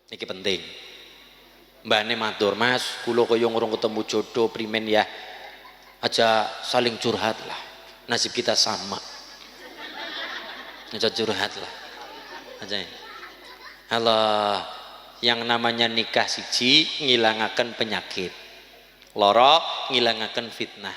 Niki penting. Mbane matur, Mas, kula kaya ngurung ketemu jodoh primen ya. Aja saling curhat lah. Nasib kita sama. Aja curhat lah. Aja. Allah, yang namanya nikah siji ngilangaken penyakit. Loro ngilangaken fitnah.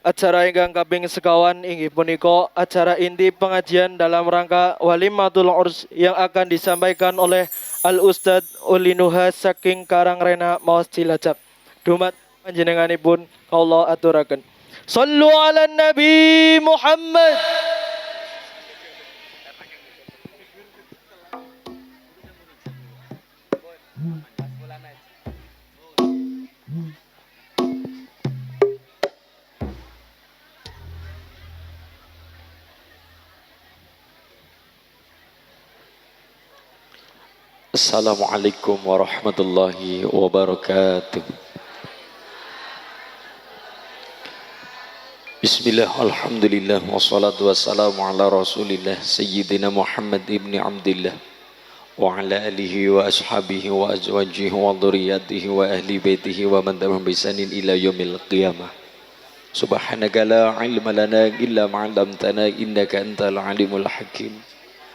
Acara ingkang kaping sekawan inggih punika acara inti pengajian dalam rangka Walimatul Urs yang akan disampaikan oleh Al Ustadz Ulinuha saking Karangrena Maos Cilacap. Dumat panjenenganipun kaula aturaken. Sallu ala Nabi Muhammad. Assalamualaikum warahmatullahi wabarakatuh. Bismillah, alhamdulillah, wassalatu wassalamu ala rasulillah Sayyidina Muhammad ibni Abdillah wa ala alihi wa ashabihi wa azwajihi wa dhuriyatihi wa ahli baitihi wa man tabi'ahum bi ihsanin ila yaumil qiyamah. Subhanaka la ilma lana illa ma 'allamtana innaka antal alimul hakim.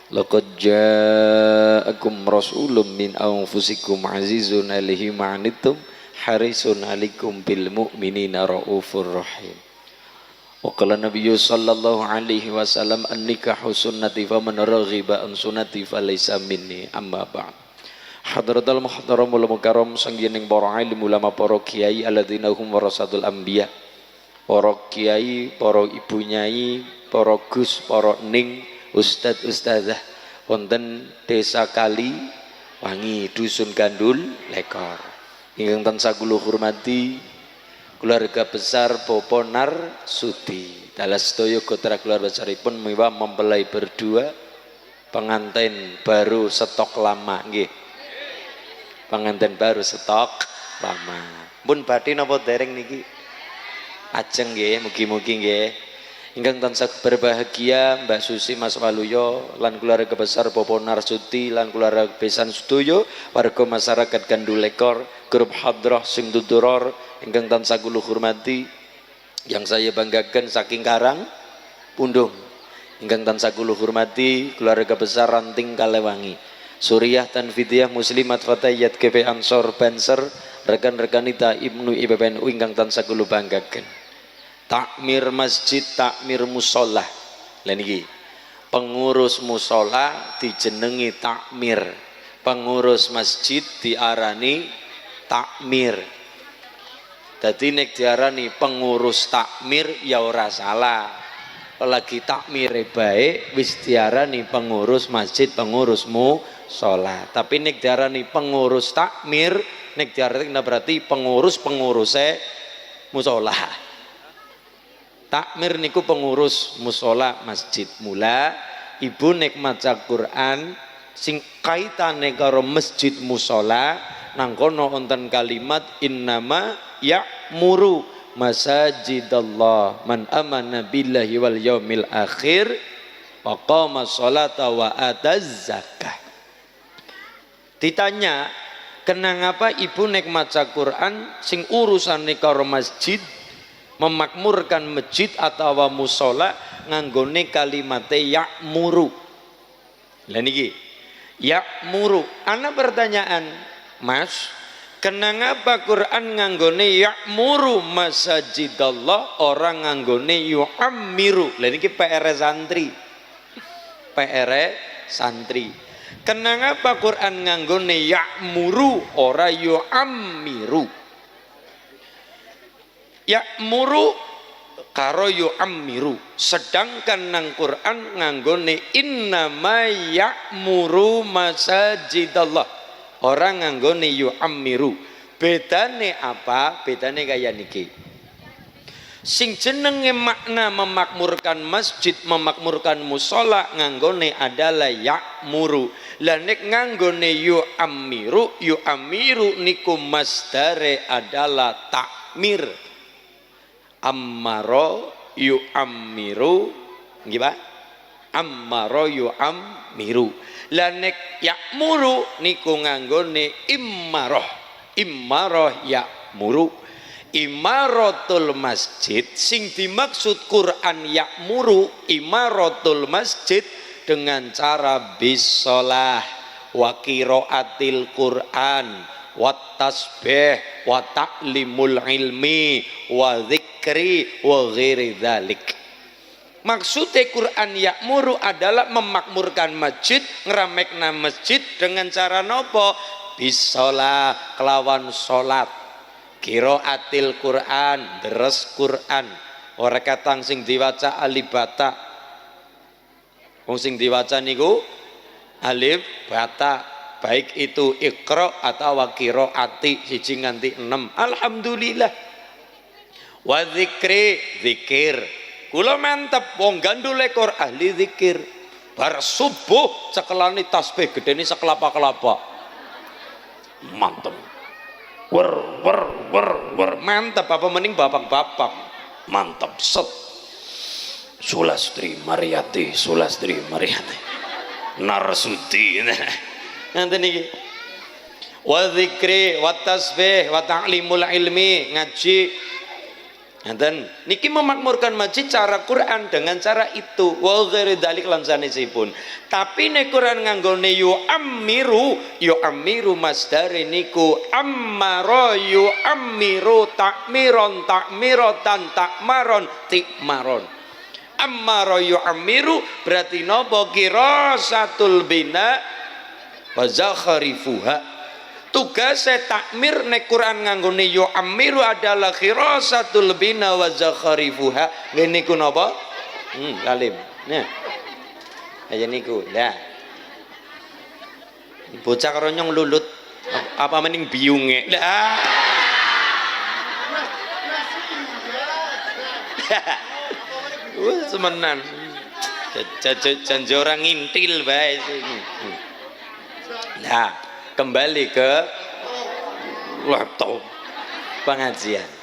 Laqad ja'akum rasulun min anfusikum azizun 'alaihi ma 'anittum harisun 'alaikum bil mu'minina raufur rahim. Wa qala nabiyyu sallallahu alaihi wasallam an-nikahu sunnati faman raghiba an sunnati falaysa minni amma ba'd. Hadratul muhtaramul mukarram sanggening para alim ulama para kiai alladzina hum warasatul anbiya. Para kiai, para ibu nyai, para gus, para ning, ustadz ustadzah wonten desa Kali Wangi dusun Gandul Lekor. Ingkang tansah kula hormati keluarga besar Poponar Sudi. Dalas sedaya gotra keluarga besaripun mewah mempelai berdua, pengantin baru stok lama nggih. Pengantin baru stok lama. Pun badhe napa dereng niki? Ajeng nggih, mugi-mugi nggih. Ingkang tansah berbahagia Mbak Susi Mas Waluyo lan keluarga besar Poponar Sudi lan keluarga besan sedaya warga masyarakat Gandul Lekor, grup hadrah sing tuturor ingkang tansah kula hormati, yang saya banggakan saking Karang Pundung, ingkang tansah kula hormati keluarga besar Ranting Kalewangi, Suriah Tanfidiyah Muslimat Fatayat GP Ansor Banser, rekan-rekanita Ibnu IPPNU ingkang tansah kula banggakan. Takmir masjid, takmir musola. Lah niki pengurus musola dijenengi takmir, pengurus masjid diarani takmir. Dadi nek diarani pengurus takmir ya ora salah. Lagi takmire baik wis diarani pengurus masjid, pengurus musola. Tapi nek diarani pengurus takmir, nek diarani berarti pengurus-penguruse musola. Takmir niku pengurus musola masjid. Mula ibu nek maca Quran sing kaitane karo masjid musola nang kono wonten kalimat innama ya'muru masajidallah man amana billahi wal yaumil akhir wa qama sholata wa ataz zakah. Ditanya, kenapa ibu nek maca Quran sing urusane karo masjid, memakmurkan masjid atau musola nganggone kalimate ya'muru. Lah niki ya'muru. Ana pertanyaan, Mas, kenapa Quran nganggone ya'muru masajidallah orang nganggone yu'ammiru? Lah niki PR santri. PR santri. Kenapa Quran nganggone ya'muru ora yu'ammiru? Ya'muru karo yu'ammiru, sedangkan nang Quran nganggone innama ya'muru masajidallah, orang nganggone yu'ammiru. Bedane apa? Bedane kaya niki. Sing jenenge makna memakmurkan masjid, memakmurkan musola nganggone adalah ya'muru. Lah nek nganggone yu'amiru, yu'amiru niku masdare adalah takmir. Ammaro yu'amiru, nggih Pak? Ammaro yu'amiru. Lah nek ya'muru niku nganggone immaroh. Immaroh ya'muru. Imaratul masjid sing dimaksud Quran ya'muru imaratul masjid dengan cara bisolah wa qiraatil Quran wa tasbih wa ta'limul ilmi wa dzikri wa ghairi dzalik. Maksudnya Quran ya'muru adalah memakmurkan masjid, ngeramekna masjid dengan cara nopo? Bisolah kelawan salat. Qiraatil Quran, deres Quran. Ora katang sing diwaca alif bata. Wong sing diwaca niku alif bata, baik itu Iqra atau qiraati siji nganti 6. Alhamdulillah. Wa dzikri, zikir. Kula mantep wong gandul ekor ahli zikir. Bar subuh cekelane tasbih gedene sekelapa-kelapa. Mantep. Wer mantap apa mending bapak-bapak mantap set Sulastri Mariati Narsudi nanten iki wa dzikri wa tasbih wa ta'limul ilmi ngaji nanten niki memakmurkan masjid cara Quran dengan cara itu wa ghairi dzalik lan sanesipun. Tapi nek Quran nganggone yu'ammiru masdare niku ammara yu'ammiru takmiron takmiratan takmaron tikmaron. Ammara yu'ammiru berarti napa? Qirasatul bina wa zakharifuha. Tugas takmir nek Quran nganggone yu'ammiru adalah khirasatul bina wa zakharifuha. Ngene ku napa? Lalim. Nah. Aja niku. Lah. Bocah karo nyong lulut apa mending biunge. Lah. Semenan. Janji orang ngintil bae sini. Nah, kembali ke laptop pengajian.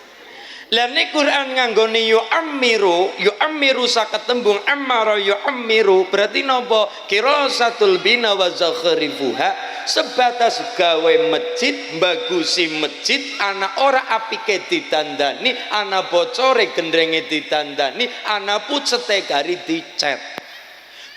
Lah nek Quran nganggone yu'ammiru sakat tembung ammara yu'ammiru berarti napa? Qirasatul bina wa zakharifuha sebatas gawe masjid, bagusi masjid, ana ora apike ditandani, ana bocore gendrenge ditandani, ana pucete gari dicet.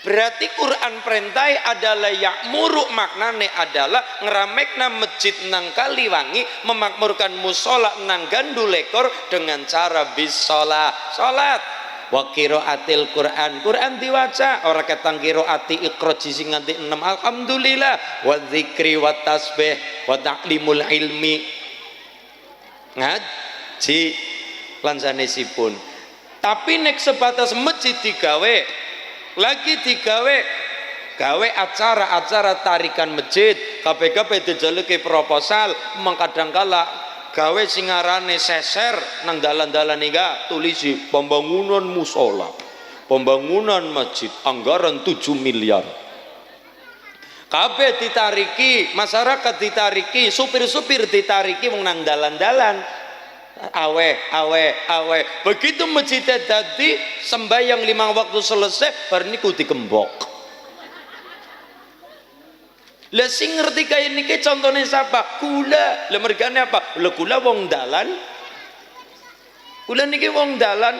Berarti Quran perintai adalah ya'muru maknane adalah ngeramekna masjid nang Kaliwangi, memakmurkan musola nang Gandulekor dengan cara bisolah salat wa qiraatil Quran. Quran diwaca ora ketang qiraati Iqra sing nganti 6. Alhamdulillah wa dzikri wa tasbih wa ta'limul ilmi ngaji lan sanesipun. Tapi nek sebatas masjid digawe lagi gawe acara-acara tarikan masjid, KPKP dijaluki proposal, mengkadangkala gawe singarane seser nang dalan-dalan niga tulisi pembangunan musola, pembangunan masjid, anggaran 7 miliar. Kabeh ditariki, masyarakat ditariki, supir-supir ditariki wong nang dalan-dalan. Awe begitu masjid dadi sembahyang 5 waktu selesai bar niku dikembok. Lah sing ngerti kaya niki contone sapa? Kula. Lah mergane apa? Lah kula wong dalan. Kula niki wong dalan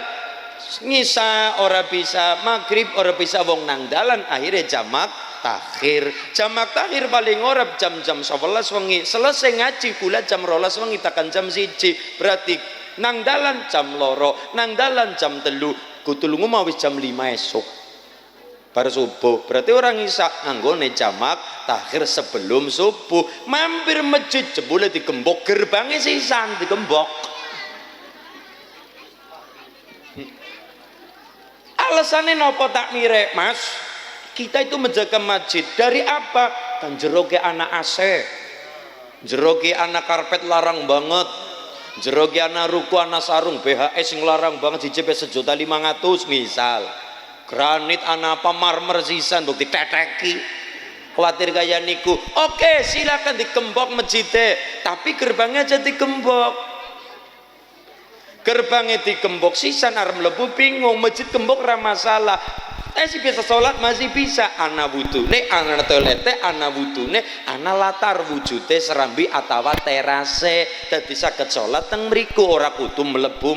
ngisa ora bisa, maghrib ora bisa wong nang dalan, akhirnya jamak takhir. Jamak takhir paling ora jam-jam 11 wengi. Selesai ngaji kula jam 12 wengi tekan jam 1. Berarti nang dalan jam 2, nang dalan jam 3. Kudu lunga mau wis jam 5 esuk. Bar subuh. Berarti orang ngisa nganggone jamak takhir sebelum subuh. Mampir masjid jebule digembok, gerbangnya sisan digembok. Alasannya nopo takmire, Mas? Kita itu menjaga masjid dari apa? Kan jeroke anak AC, jeroke anak karpet larang banget, Jero ki ana ruku ana sarung BHS sing larang banget dijep 1.500.000 misal. Granit ana apa marmer sisan bukti teteki. Khawatir kaya niku. Oke, silakan dikembok masjidnya, tapi gerbangnya aja dikembok. Gerbangnya dikembok sisan arep mlebu bingung, masjid kembok ra masalah. Si biasa sholat masih bisa, ana wudune, ana toilete, ana wudune, ana latar wujute serambi atawa terase. Dadi saged sholat teng mriku ora kudu mlebu.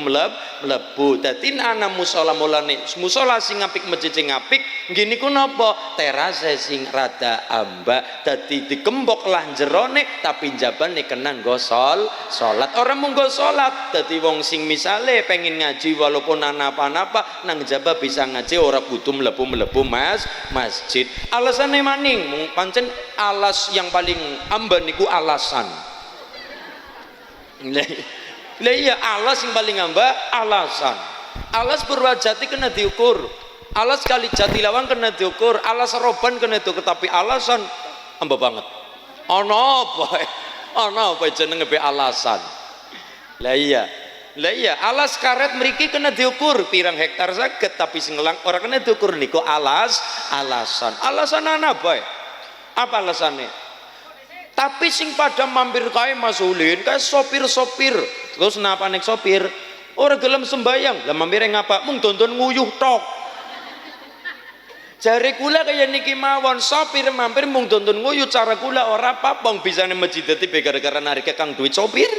Dadi ana musala mulane musala sing apik masjid sing apik nggih niku napa? Terase sing rada ambak. Dadi dikembok lah jerone tapi njabane kena nggo sholat. Ora mung nggo sholat. Dadi wong sing misale pengen ngaji walaupun ana apa-apa nang jaba bisa ngaji ora kudu mlebu masjid. Alasannya maning pancen alas yang paling amban niku alasan. Lah iya alas yang paling amba alasan. Alas Purwajati kena diukur. Alas Kali Jatilawan kena diukur. Alas Roban kena diukur tapi alasan amba banget. Ana apa jenenge be alasan. Lah iya alas karet mriki kena diukur pirang hektar saged tapi sing ngelang ora kena diukur niku alasan ana apa apa alasannya tapi sing pada mampir kae Mas Ulin kae sopir terus napa nek sopir ora gelem sembayang lah mampir ngapa mung tonton nguyuh tok jare kula kaya niki mawon sopir mampir mung tonton nguyuh cara kula ora apa-apa bisane masjid dadi gara-gara narike kang duit sopir.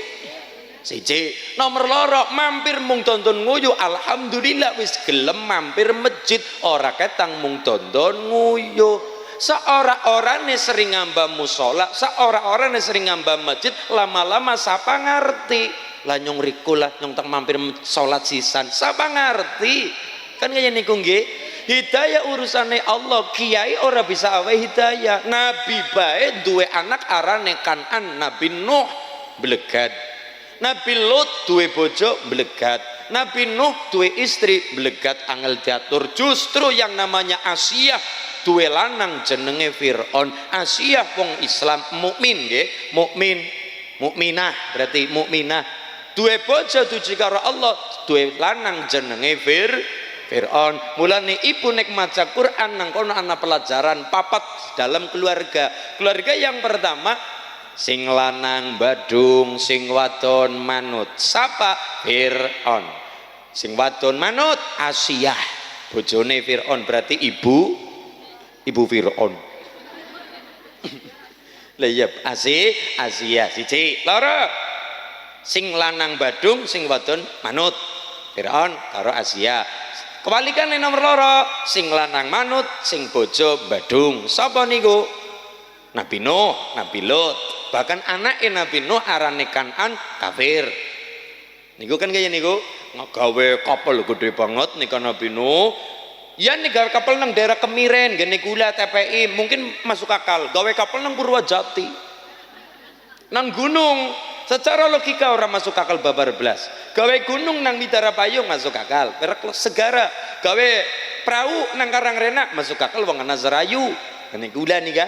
Siji, nomor loro mampir mung tonton nguyu alhamdulillah wis gelem mampir masjid ora ketang mung tonton nguyu. Seorang-orangnya sering ngamba musola, seorang-orangnya sering ngamba masjid lama-lama sapa ngerti. Lah nyong riku lah nyong tak mampir salat sisan, sapa ngerti. Kan kaya niku nggih. Hidayah urusannya Allah, kiai ora bisa awe hidayah. Nabi bae duwe anak arane Kanan, Nabi Nuh blegat. Nabi Lut duwe bojo blegat, Nabi Nuh duwe istri blegat angel diatur. Justru yang namanya Asia duwe lanang jenenge Fir'aun. Asia wong Islam mukmin nggih, mukminah berarti mukminah. Duwe bojo duji karo Allah, duwe lanang jenenge Fir'aun. Mulane ibu nek maca Quran nang kono ana pelajaran papat dalam keluarga. Keluarga yang pertama sing lanang badung, sing wadon manut. Sapa? Fir'aun. Sing wadon manut Asia. Bojone Fir'aun berarti ibu Fir'aun. Lah iya Asia siji. Loro. Sing lanang badung, sing wadon manut. Fir'aun karo Asia. Kebalikannya nomor loro, sing lanang manut, sing bojo badung. Sapa niku? Nabi Nuh, Nabi Lut. Bahkan anaknya Nabi Nuh arane Kanan kafir. Niku kan kaya niku gawe kapal gede banget nika Nabi Nuh. Ya nih gawe kapal nang daerah Kemiren, gene gula TPI mungkin masuk akal. Gawe kapal nang Purwajati. Nang gunung, secara logika orang masuk akal babar belas. Gawe gunung nang Bidara Payung masuk akal. Perak segara. Gawe perahu nang Karangrena masuk akal wong ana Serayu. Ini gula nih kan,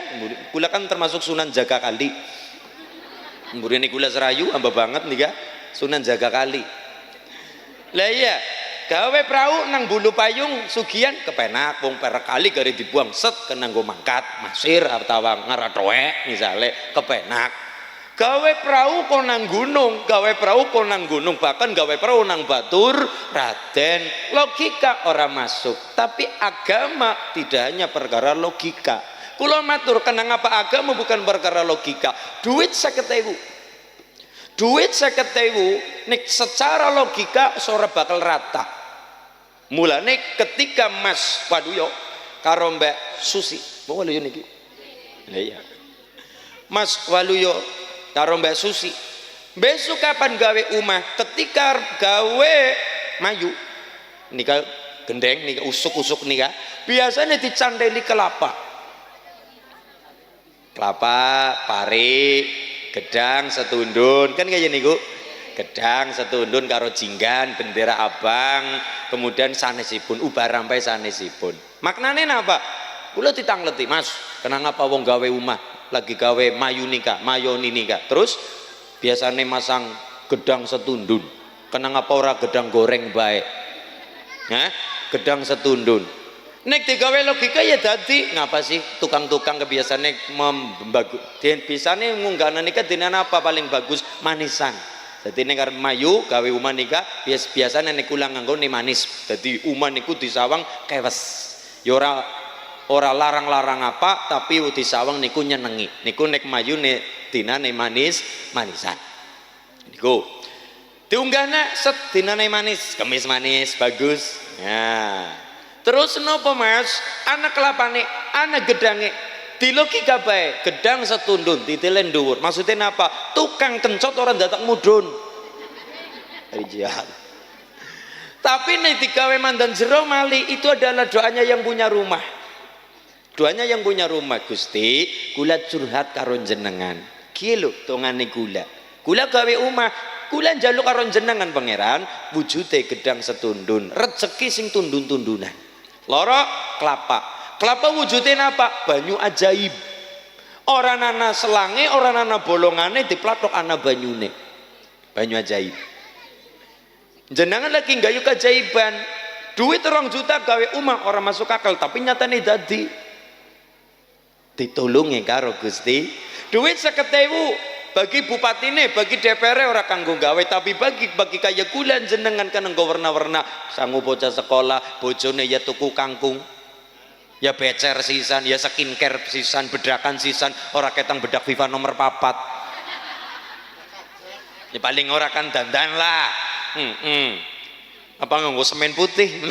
gula kan termasuk Sunan Jaga Kali. Ini gula Serayu, amba banget nih kan, Sunan Jaga Kali. Lah iya, gawe perahu nang Bulu Payung, Sugian kepenak, wong perak kali gari dibuang set, kena nggo mangkat, Masir atau Ngaratoe misalnya kepenak. Gawe perahu kok nang gunung, bahkan gawe perahu nang Batur, Raden. Logika orang masuk, tapi agama tidak hanya perkara logika. Kula matur kenang apa agama bukan perkara logika. Duit 50.000 nek secara logika ora bakal rata. Mulane ketika Mas Waluyo karo Mbak Susi, Mbak Waluyo niki. Lah iya. Mas Waluyo karo Mbak Susi. Besok kapan gawe omah? Ketika gawe mayu nika gendeng nika usuk-usuk nika biasanya dicandeli kelapa, pari, gedang setundun kan kayak niku. Gedang setundun karo jinggan bendera abang, kemudian sanesipun ubah rampai sanesipun. Maknane napa? Kula ditangleti, Mas, kenang apa wong gawe omah lagi gawe mayu nikah, mayoni nikah. Terus biasanya masang gedang setundun. Kenang apa ora gedang goreng baik? Hah? Gedang setundun. Nek digawe logika ya dadi ngapa sih tukang-tukang kebiasaane biasane ngunggahna nikah dina apa paling bagus manisan. Dadi nek arep mayu gawe uman nikah biasane nek kula nganggo manis. Dadi uman niku disawang kewes. Ya ora larang-larang apa tapi disawang niku nyenengi. Niku nek mayu nek dinane manisan. Niku diunggahna set dinane manis, kemis manis bagus. Ya. Terus nopo Mas? Anak kelapane, anak gedange. Di logika bae, gedang setundun titilen dhuwur. Maksudnya apa? Tukang kencot orang datang mudun. Rijian. Tapi nek digawe mandan jero mali itu adalah doanya yang punya rumah. Doanya yang punya rumah, Gusti, kula curhat karo jenengan. Ki lho tongane kula. Kula gawe omah, kula njaluk karo jenengan pangeran, wujude gedang setundun, rezeki sing tundun-tundunan. Loro kelapa wujudnya apa? Banyu ajaib. Orang ana selange, orang ana bolongane diplatok ana banyune. Banyu ajaib. Jenengan lagi nggayuk keajaiban. Duit 2 juta gawe omah orang masuk akal tapi nyatane dadi. Ditulungi karo Gusti. Duit 50.000 bagi bupatine, bagi DPR ora kanggo gawe tapi bagi kaya kula jenengan kan nggo warna-warna sangu bocah sekolah, bojone ya tuku kangkung. Ya becer sisan, ya skincare sisan, bedakan sisan, ora ketang bedak FIFA nomor 4. Ya paling ora kan dandan lah. Apa nganggo semen putih.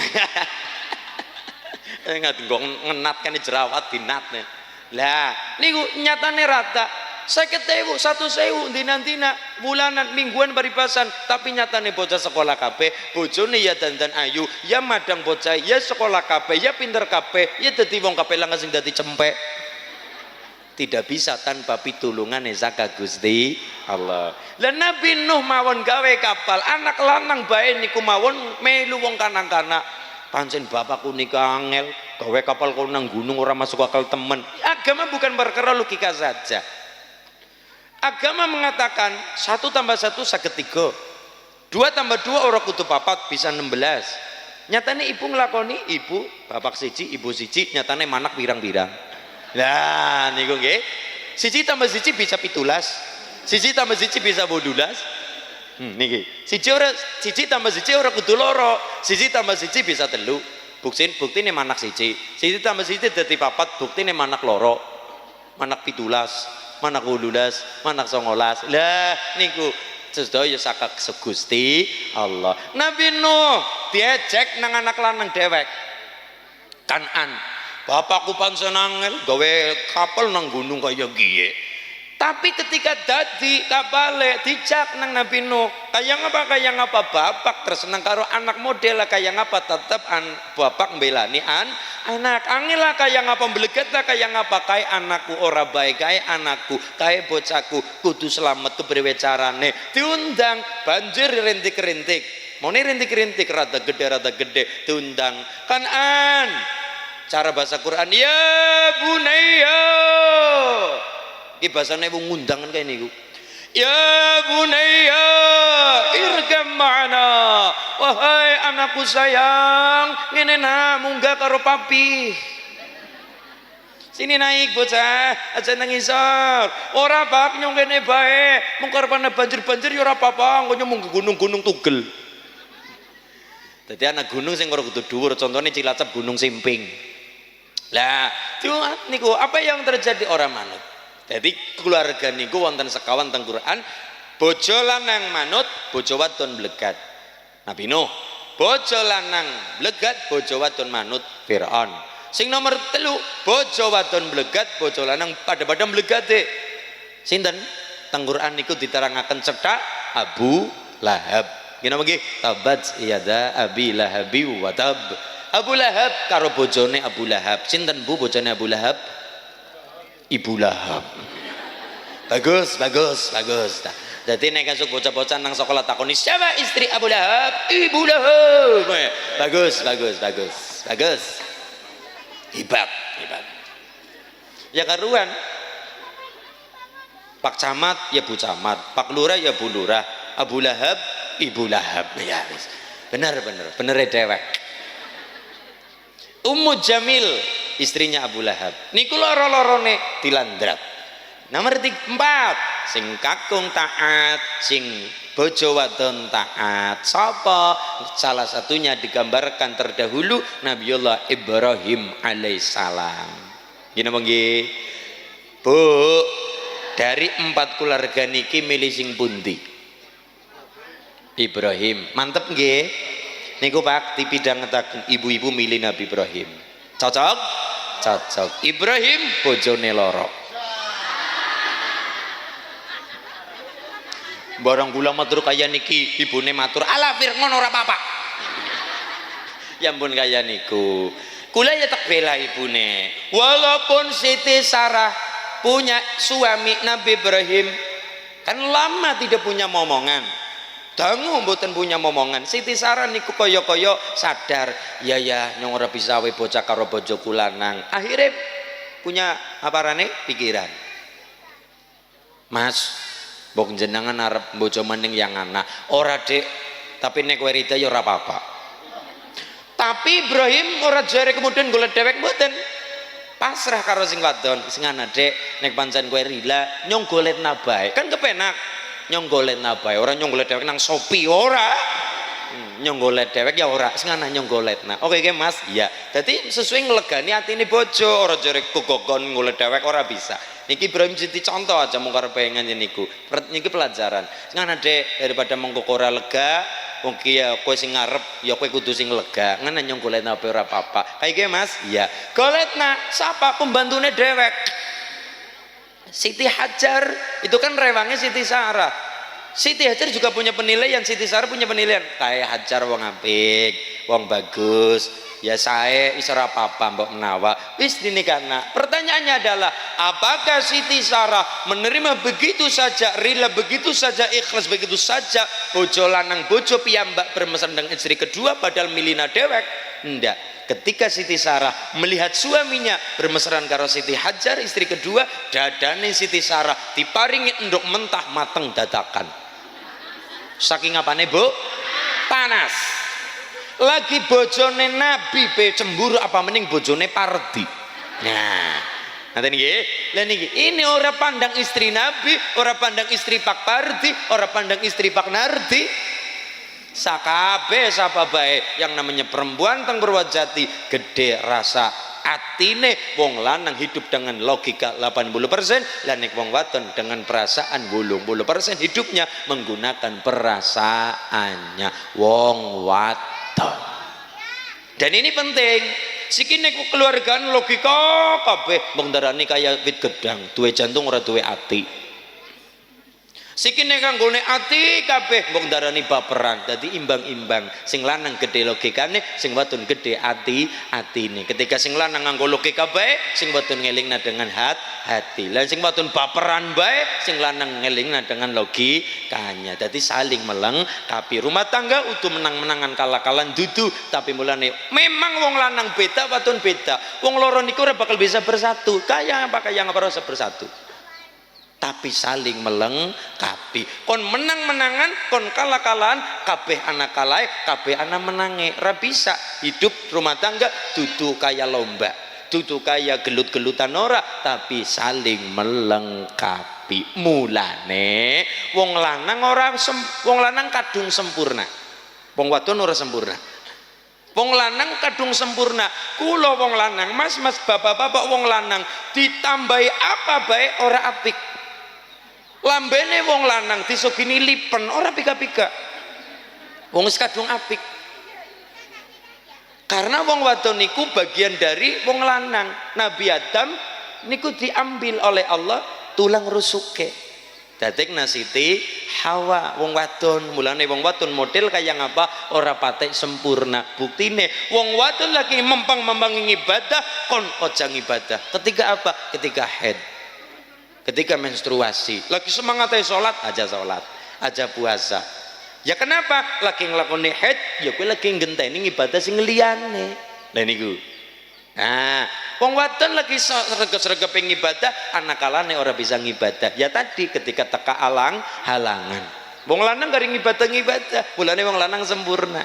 Enggak nggo ngenat kan jerawat dinatne. Lah niku nyatane rata 50.000, 100.000 dina bulanan mingguan paribasan tapi nyatane bocah sekolah kabeh, bojone ya dandan ayu, ya madang bocah, ya sekolah kabeh, ya pinter kabeh, ya dadi wong kabeh lang sing dadi cempek. Tidak bisa tanpa pitulungane saka Gusti Allah. Lah Nabi Nuh mawon gawe kapal, anak lanang bae niku mawon melu wong kanak-kanak. Pancen bapakku nikah angel, gawe kapal kok nang gunung ora masuk akal temen. Agama bukan perkara logika saja. Agama mengatakan 1 tambah 1 saged 3, 2 tambah 2 ora kudu 4 bisa 16. Nyatane ibu nglakoni, ibu bapak siji ibu siji nyatane manak pirang-pirang. Lah niku nggih 1 tambah 1 bisa 17, 1 tambah 1 bisa 12. Niki 1 tambah 1 ora kudu loro, 1 tambah 1 bisa 3. Buktine manak 1 tambah 1 dadi 4, buktine manak loro, manak 17, manak 18, manak 19. Lah niku sedaya saka Gusti Allah. Nabi Nuh diejek nang anak lanang dewek. Kanan. Bapakku pancen angel gawe kapal nang gunung kaya kiye. Tapi ketika dadi kapale dijak nang Nabi Nuh, kaya ngapa bapak tersenang karo anak model kaya ngapa tetep bapak mbelani anak angela kaya ngapa mbleget kaya ngapa kae anakku ora baik kae anakku kae bocahku kudu selamat kepriwe carane diundang banjir rintik-rintik mone rintik-rintik rada gede diundang Kanan cara bahasa Quran ya bunayya iki basane wong ngundangan kae niku ya bunayya irkam ma'ana wahai anakku sayang ngene na munggah karo papi sini naik bocah aja nang isor ora pak nyong kene bae mung karepane banjir-banjir ya ora apa-apa engko nyung ke gunung-gunung tugel dadi anak gunung sing ora kudu dhuwur contone Cilacap Gunung Simping lah niku apa yang terjadi orang manut. Jadi keluarga niku wonten sekawan teng Quran bojo lanang manut bojo wadon blegat Nabi Nuh bojo lanang blegat bojo wadon manut Firaun sing nomor 3 bojo wadon blegat bojo lanang pada blegate sinten teng Quran niku diterangaken cethak Abu Lahab gimana nggih tabat yada abi lahabi wa tab Abu Lahab karo bojone Abu Lahab sinten bu bojone Abu Lahab Ibu Lahab. Bagus. Jadi nek kasuk bocah-bocah nang sekolah takoni siapa istri Abu Lahab? Ibu Lahab. Bagus. Hebat. Ya karuan. Pak Camat ya Bu Camat, Pak Lurah ya Bu Lurah, Abu Lahab, Ibu Lahab. Ya wis. Bener dewek. Ummu Jamil, istrinya Abu Lahab. Niku loro-lorone dilandrat. Nomor 4, sing kakung taat, sing bojo wadon taat. Sapa? Salah satunya digambarkan terdahulu Nabiullah Ibrahim alaihissalam. Gini apa nggih? Bu, dari 4 keluarga niki milih sing pundi? Ibrahim. Mantep nggih? Niku Pak dipidhangetaken ibu-ibu milih Nabi Ibrahim. Cocok? Cocok. Ibrahim bojone loro. Barang kula matur kaya niki, ibune matur, "Ala fir ngono ora apa-apa." Ya ampun kaya niku. Kula ya tak bela ibune. Walaupun Siti Sarah punya suami Nabi Ibrahim, kan lama tidak punya momongan. Dangu mboten punya momongan. Siti Sarah niku kaya-kaya sadar, ya nyong ora bisa we bocah karo bojoku lanang. Akhirnya punya apa rane pikiran. Mas, mbok jenengan arep bojo maning yang anak. Ora Dek, tapi nek kowe rida ya ora apa-apa. Tapi Ibrahim ora jare kemudian golek dhewek mboten. Pasrah karo sing wadon, sing anak Dek, nek pancen kowe rila nyong golekna bae. Kan kepenak. Nyong golekna bae, ora nyong golek dhewek nang Shopee ora. Nyong golek dhewek ya ora, sing ana nyong golekna. Oke ge Mas, iya. Dadi sesuai nglegani atine bojo, ora jare gogon golek dhewek ora bisa. Niki Ibrahim jadi contoh aja mung karepe ngene niku. Niki pelajaran. Sing ana Dek, daripada mengko ora lega, wong ki ya kowe sing ngarep, ya kowe kudu sing lega. Ngene nyong golekna apa ora apa-apa. Kayak ge Mas, iya. Golekna sapa pembantune dhewek? Siti Hajar itu kan rewangnya Siti Sarah. Siti Hajar juga punya penilaian, Siti Sarah punya penilaian. Kayak Hajar wong apik, wong bagus. Ya saya wis ora apa-apa mbok menawa. Wis dinikahna. Pertanyaannya adalah, apakah Siti Sarah menerima begitu saja, rela begitu saja, ikhlas begitu saja bojo lanang bojo piyambak bermesra dengan istri kedua padahal milina dewek? Ndak. Ketika Siti Sarah melihat suaminya bermesraan karo Siti Hajar istri kedua, dadane Siti Sarah diparingi enduk mentah mateng dadakan. Saking apane Bu? Panas. Lagi bojone Nabi pe cemburu apa mending bojone Pardi. Nah, nanti nggih. Lah niki ini ora pandang istri Nabi, ora pandang istri Pak Pardi, ora pandang istri Pak Nardi. Sakabe sapa bae yang namanya perempuan teng Purwojati gede rasa atine. Wong lanang hidup dengan logika 80%, lan nek wong wadon dengan perasaan 80% hidupnya menggunakan perasaannya wong wadon. Dan ini penting. Siki nek keluargaan logika kabeh wong darani kaya wit gedang, duwe jantung ora duwe ati. Siki nek kanggone ati kabeh mbok darani baperan. Dadi imbang-imbang. Sing lanang gede logikane, sing wadon gede atine. Ketika sing lanang nganggo logika bae, sing wadon ngelingna dengan hati. Lan sing wadon baperan bae, sing lanang ngelingna dengan logikanya. Dadi saling melengkapi. Rumah tangga utuh menang-menangan kalah-kalan dudu, tapi mulane memang wong lanang beda, wadon beda. Wong loro niku ora bakal bisa bersatu. Kaya apa ora bersatu. Tapi saling melengkapi. Kon menang-menangan, kon kalah-kalahan, kabeh anak kalah, kabeh anak menange. Ra bisa hidup rumah tangga dudu kaya lomba, dudu kaya gelut-gelutan ora, tapi saling melengkapi. Mulane wong lanang wong lanang kadung sempurna. Wong wadon ora sempurna. Wong lanang kadung sempurna. Kula wong lanang, Mas, bapak-bapak wong lanang ditambahi apa bae ora apik. Lambene wong lanang disogini lipen ora pika-pika. Wong wis kadung apik. Karena wong wadon niku bagian dari wong lanang. Nabi Adam niku diambil oleh Allah tulang rusuke. Dadekna Siti Hawa wong wadon. Mulane wong wadon model kaya ngapa ora patek sempurna. Buktine wong wadon lagi mempang-mempang ibadah kon ojang ibadah. Ketika apa? Ketika haid. Ketika menstruasi, lagi semangat sholat aja puasa. Ya kenapa? Lagi ngelakoni haid, ya kowe lagi ngenteni ibadah sing liyane. Lah niku. Nah, wong wadon lagi sregep-sregep ibadah, anak kalane ora bisa ngibadah. Ya tadi ketika teka halangan. Wong lanang garing ibadah, mulane wong lanang sempurna.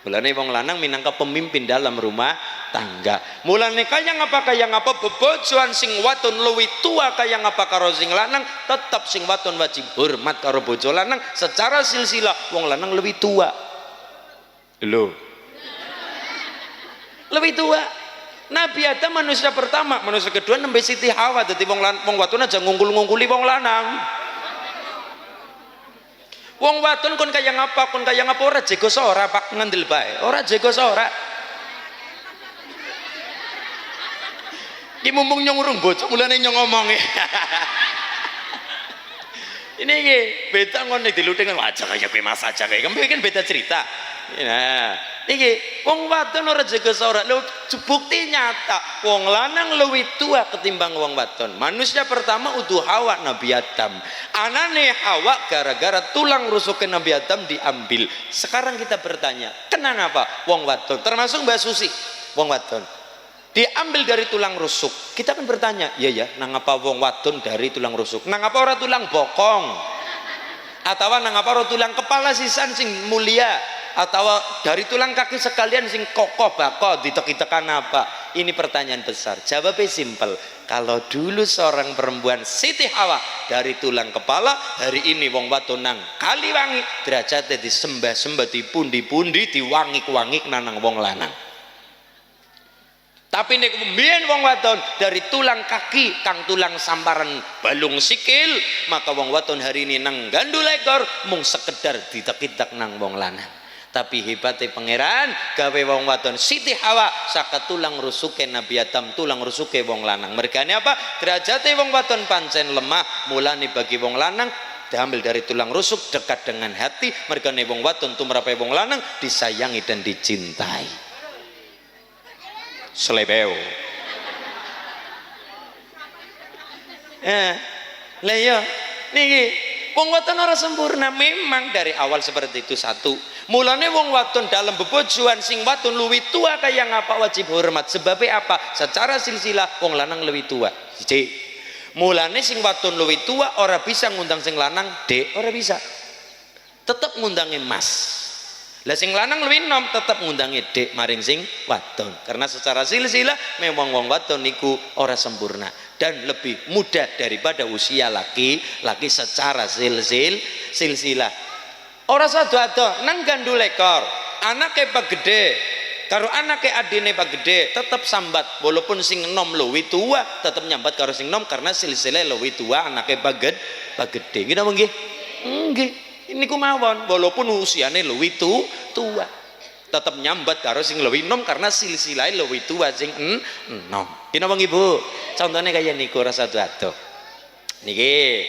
Mulane wong lanang minangka pemimpin dalam rumah tangga. Mulane kaya ngapa bebojoan sing wadon luwih tua kaya ngapa karo sing lanang, tetep sing wadon wajib hormat karo bojo lanang secara silsilah wong lanang luwih tua. Lho. Lebih tua. Nabi Adam manusia pertama, manusia kedua nembe Siti Hawa. Dadi wong wadon aja ngungkul-ngungkuli wong lanang. Wong wadon kon kaya ngapa ora jegos ora pak ngandel bae. Ora jegos ora. Ki mumpung nyong urung bocah mulane nyong ngomongi. Ini iki beda ngene diluting aja kaya kowe mas aja kaya kan beda cerita. Nah, iki wong wadon ora jegos ora. Lho bukti nyata wong lanang luwih tua ketimbang wong wadon. Manusia pertama utuh Hawa Nabi Adam. Anane Hawa gara-gara tulang rusuknya Nabi Adam diambil. Sekarang kita bertanya, kenapa wong wadon termasuk Mbak Susi, wong wadon diambil dari tulang rusuk? Kita kan bertanya, ya nang apa wong wadon dari tulang rusuk? Nang apa ora tulang bokong? Atau nang apa ora tulang kepala sisan sing mulia? Atau dari tulang kaki sekalian sing kokoh bako ditek-tekan apa? Ini pertanyaan besar. Jawabnya simpel. Kalau dulu seorang perempuan Siti Hawa dari tulang kepala, hari ini wong wadon nang Kaliwangi derajatnya disembah-sembah, dipundi-pundi, diwangi-wangi nanang wong lanang. Tapi nek mbiyen wong wadon dari tulang kaki kang tulang samparan balung sikil, maka wong wadon hari ini nang gandul ekor mung sekedar ditek-tekan nang wong lanang. Tapi hebatnya pangeran gawe wong wadon Siti Hawa saka tulang rusuke Nabi Adam, tulang rusuke wong lanang. Mergane apa? Derajate wong wadon pancen lemah, mulane bagi wong lanang diambil dari tulang rusuk dekat dengan hati. Mergane wong wadon tumrape wong lanang disayangi dan dicintai. Selebeo. Lah ya niki wong wadon ora sempurna memang dari awal seperti itu satu. Mulane wong wadon dalam bebojoan sing wadon luwih tua kaya ngapa wajib hormat. Sebabnya apa? Secara silsilah wong lanang luwih tua. Siji. Mulane sing wadon luwih tua ora bisa ngundang sing lanang Dek, ora bisa. Tetep ngundangi Mas. Lah sing lanang luwih enom tetep ngundangi Dek maring sing wadon. Karena secara silsilah memang wong wadon niku ora sempurna dan lebih muda daripada usia laki-laki secara silsilah. Ora sado-ado nang gandul ekor, anake pak gede karo anake adine pak gede tetep sambat walaupun sing enom luwih tua tetep nyambat karo sing enom karena silsilah luwih tua anake pak gede. Nggih napa nggih? Nggih. Niku mawon walaupun usiane luwih tua tetep nyambat karo sing luwih enom karena silsilah luwih tua sing enom. Nggih napa nggih Bu? Contohnya kaya niku ora sado-ado. Niki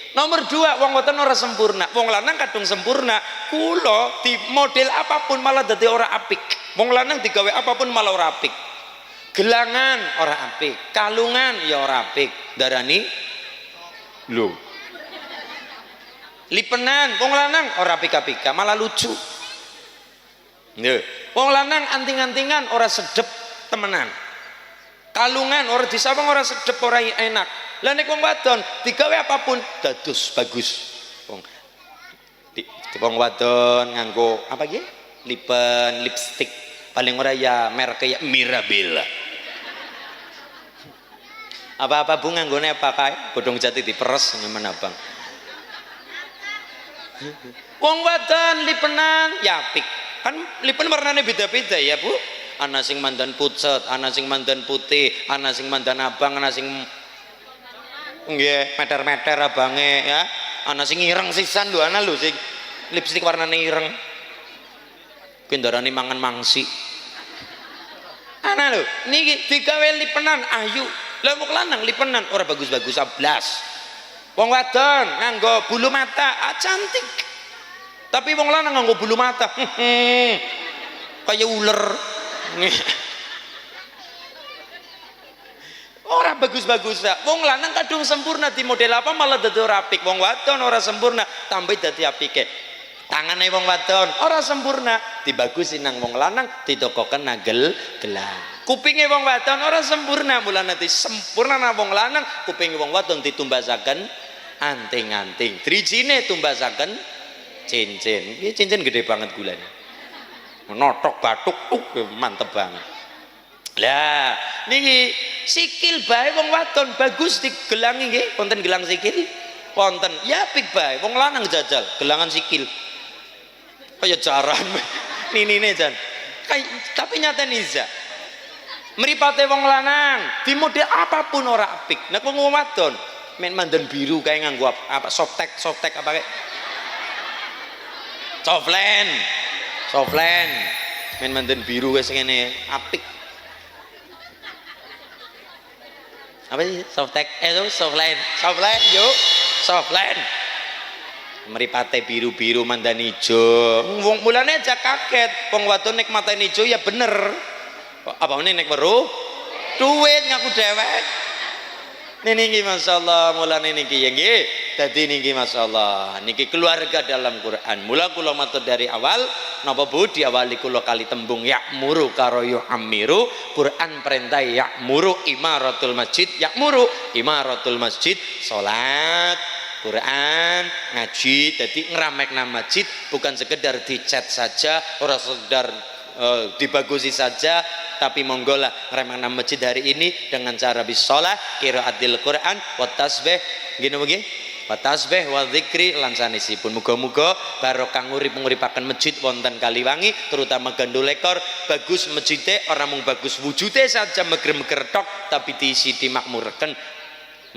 nomor 2, wong wadon ora sempurna, wong lanang kadung sempurna. Kula di model apapun malah dadi ora apik. Wong lanang digawe apapun malah ora apik. Gelangan ora apik, kalungan ya ora apik. Darani lho. Lipenan wong lanang ora apik-apika, malah lucu. Nggih. Wong lanang anting-antingan ora sedep temenan. Kalungan ora disawang ora sedep ora enak. Lah nek wong wadon digawe apapun dados bagus. Wong wadon nganggo apa nggih? Lipen, lipstick. Paling ora ya merek ya Mirabella. Apa-apa Bu nganggone apa kae? Godhong jati diperes nyemen abang. Wong wadon lipenan ya apik. Kan lipen warnane beda-beda ya Bu. Ana sing mandan pucet, ana sing mandan putih, ana sing mandan abang, ana sing nggih meter-meter abange ya. Ana sing ireng sisan lho, ana lho sing lipstik warnane ireng. Kendarane mangan mangsi. Ana lho, niki digawe lipenan ayu. Lah wong lanang lipenan ora bagus-bagus ablas. Wong wadon nganggo bulu mata, cantik. Tapi wong lanang nganggo bulu mata. Kayak ular. Ora bagus-bagus sak. Wong lanang kadung sempurna di model apa malah dadi ora apik. Wong wadon ora sempurna tambah dadi apike. Tangane wong wadon ora sempurna dibagusin nang wong lanang ditokoken nagel gelang. Kupinge wong wadon ora sempurna mulane disempurna nang wong lanang kupinge wong wadon ditumbasaken anting-anting. Drijine tumbasaken cincin. Ini cincin gede banget gulanya. Notok batuk mantep banget. Lah niki sikil bae wong wadon bagus digelangi nggih, wonten gelang sikil. Wonten ya apik bae wong lanang jajal gelangan sikil. Kaya jaran ninine jan. Tapi nyata niza. Mripate wong lanang di model apapun ora apik. Nek wong wadon men mandan biru kayak nganggo apa softtek apa kayak softland men mandan biru wis ngene apik. Apa sih softtek yuk softland mripate biru-biru mandan ijo wong mulane aja kaget wong wadon nek matane ijo ya bener apa meneh nek weruh duit ngaku dewek niki masyaallah mulane niki ya nggih dadi niki masyaallah niki keluarga dalam Quran mula kula matur dari awal napa Bu diawali kula kali tembung ya'muru karo yu'ammiru Quran perintah ya'muru imaratul masjid ya'muru imaratul masjid salat Quran ngaji jadi ngeramekna masjid bukan sekedar dicat saja ora sekedar dibagusi saja tapi monggolah ngeramekna masjid hari ini dengan cara bisolah qiraatil Quran wa tasbih gini begini wa tasbih wa dzikri lan sanesipun muga-muga barokah ngurip-nguripaken masjid wonten Kaliwangi terutama Gandulekor bagus masjidnya orang mung bagus wujudnya saja meger-meger tok tapi diisi dimakmurkan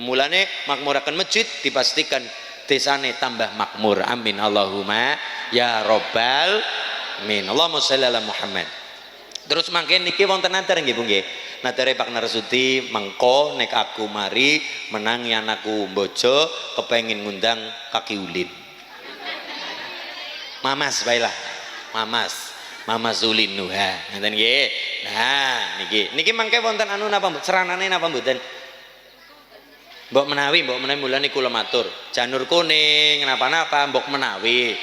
mulane makmurakan masjid dipastikan desane tambah makmur amin Allahumma ya robbal amin Allahumma sholli ala Muhammad. Terus mangken niki wonten nadar nggih Bu nggih nadare Pak Narsuti mengko nek aku mari menangi anakku bojo kepengin ngundang Kaki Ulin Mamas baiklah Mamas Ulin Nuha ngoten nggih nah niki mangke wonten anu napa seranane napa mboten mbok menawi mulane kula matur janur kuning napa-napa mbok menawi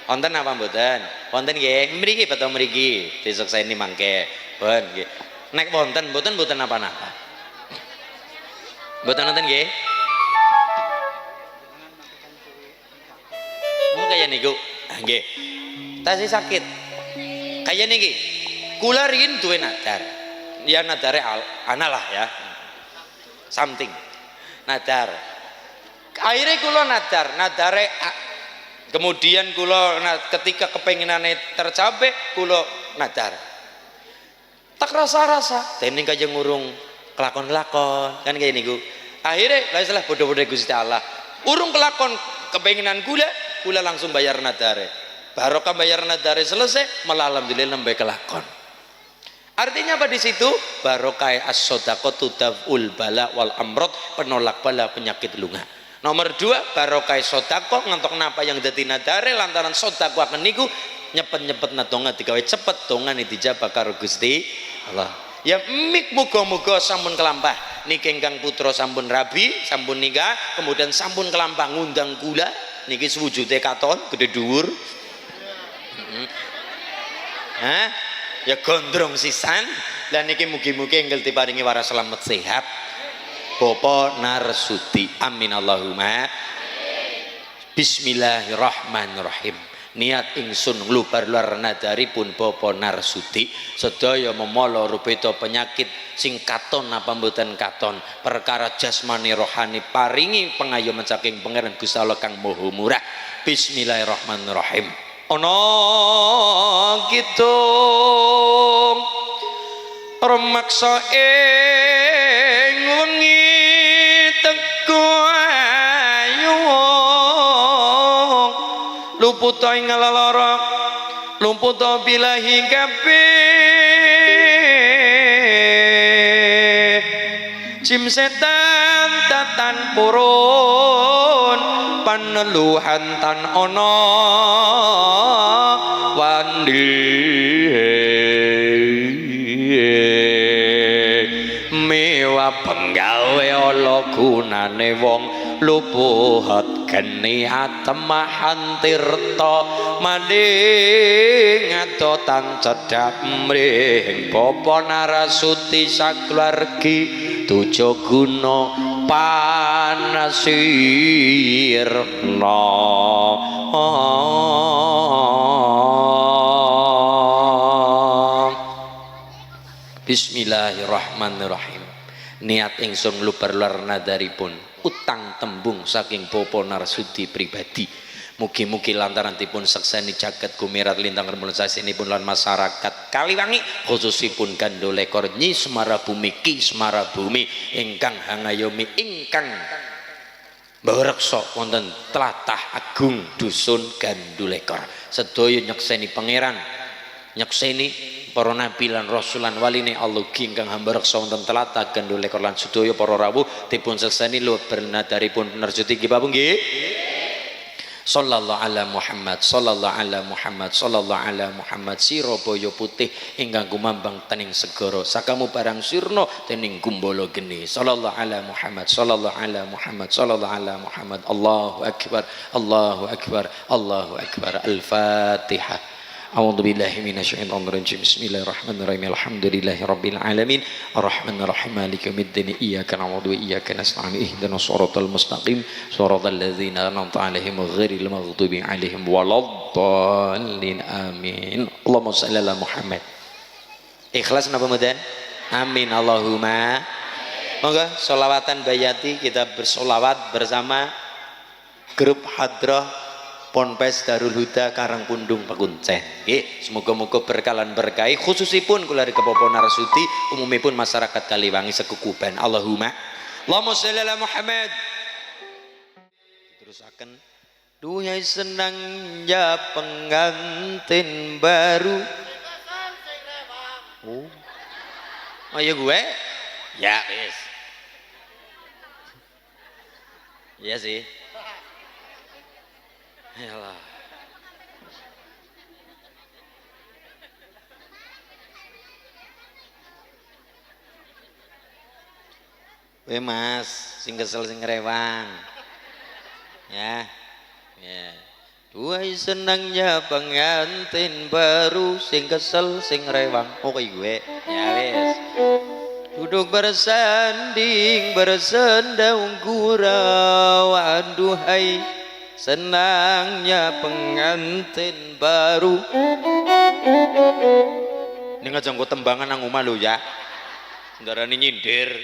wonten apa mboten wonten nggih mriki beto mriki disekseni mangke pun nggih nek wonten mboten napa-napa mboten wonten nggih kaya niku nggih tasih sakit kaya niki kula riyin duwe nadar ya nadare analah ya something nadar akhirnya kula nadare kemudian kula ketika kepenginane tercapai kula nadar tak rasa dening kaya ngurung kelakon-kelakon kan kayak niku akhirnya lah salah bodoh-bodoh Gusti Allah urung kelakon kepenginan kula langsung bayar nadare barokah bayar nadare selesai malah alhamdulillah nembe kelakon. Artinya apa di situ? Barokah as-shadaqatu tad'ul bala wal amrod penolak bala penyakit lunga. Nomor 2 barokah sedekah ngantok napa yang dadi nadare lantaran sedekah akan niku nyepet-nyepet donga digawe cepet dongane dijabah karo Gusti Allah. Ya mik muga-muga sampun kelampah niki ingkang putra sampun rabi, sampun nikah, kemudian sampun kelampah ngundang kula niki wujude katon gede dhuwur. Ya gondrong sisan lan niki mugi-mugi enggal diparingi waras selamat sehat Bapak Narsuti amin Allahumma bismillahirrahmanirrahim niat ingsun nglubar-luar nadaripun Bapak Narsuti sedaya memala rupeta penyakit sing katon apa mboten katon perkara jasmani rohani paringi pengayoman saking pangeran Gusti Allah kang Maha Murah bismillahirrahmanirrahim ana gitu remaksa ing wengi teko ayu luput ing lara luput bilahi kabeh jim setan tatan purun paneluhan tan ana wandi mewa penggawe ala gunane wong lupuhat geni atemahan tirta manding atotan cedhak mring Bapak Narsuti saklargi tujo guna panasirna Bismillahirrahmanirrahim. Niat ingsun lubar-luar nadaripun utang tembung saking Bapak Narsudi pribadi. Mugi-mugi lantaran dipun sekseni jagat kumirat lintang remulisasinipun lan masyarakat Kaliwangi khususipun Gandolekor Nyi Semara Bumi Ki Semara Bumi ingkang hangayomi ingkang mbreksa wonten tlatah agung dusun Gandolekor. Sedaya nyekseni pangeran, nyekseni para nabi lan rasul lan waline Allah ingkang hamba reksa wonten tlatah Gandolekor lan sedaya para rawuh dipun sekseni lubar nadaripun Narsudi nggih Bapak nggih. Sallallahu ala Muhammad, sallallahu ala Muhammad, sallallahu ala Muhammad. Sirabaya putih ingkang gumambang tening segara sakamu barang sirna tening gumbala geni. Sallallahu ala Muhammad, sallallahu ala Muhammad, sallallahu ala Muhammad. Allahu akbar, Allahu akbar, Allahu akbar. Al-Fatihah. A'udzu billahi minasyaitonir rajim. Bismillahirrahmanirrahim. Alhamdulillahi rabbil alamin. Arrahmanir rahim. Maliki yaumiddin. Iyyaka na'budu wa iyyaka nasta'in. Ihdinas shiratal mustaqim. Shiratal ladzina an'amta 'alaihim ghairil maghdubi 'alaihim waladdallin. Amin. Allahumma shalli ala Muhammad. Ikhlas napa mboten? Amin. Allahumma. Monggo sholawatan bayati kita bersolawat bersama grup Hadrah Ponpes Darul Huda Karangpundung Pakuncen. Nggih, semoga-moga berkalan berkahi khususipun kula Bapak Narsudi umumipun masyarakat Kaliwangi sekukuban. Allahumma sholli ala Muhammad. Terusaken. Duhai senangnya pengantin baru. Oh ya gue? Ya wis. Iya sih. Yalah. Weh Mas, sing kesel sing rewang. Ya. Ya. Duhai senangnya pengantin baru sing kesel sing rewang. Oh kayak gue. Ya wis. Duduk bersanding bersendau gurau aduhai senangnya pengantin baru. Ini ngajang kok tembangan nang omah lho ya. Ndarani nyindir.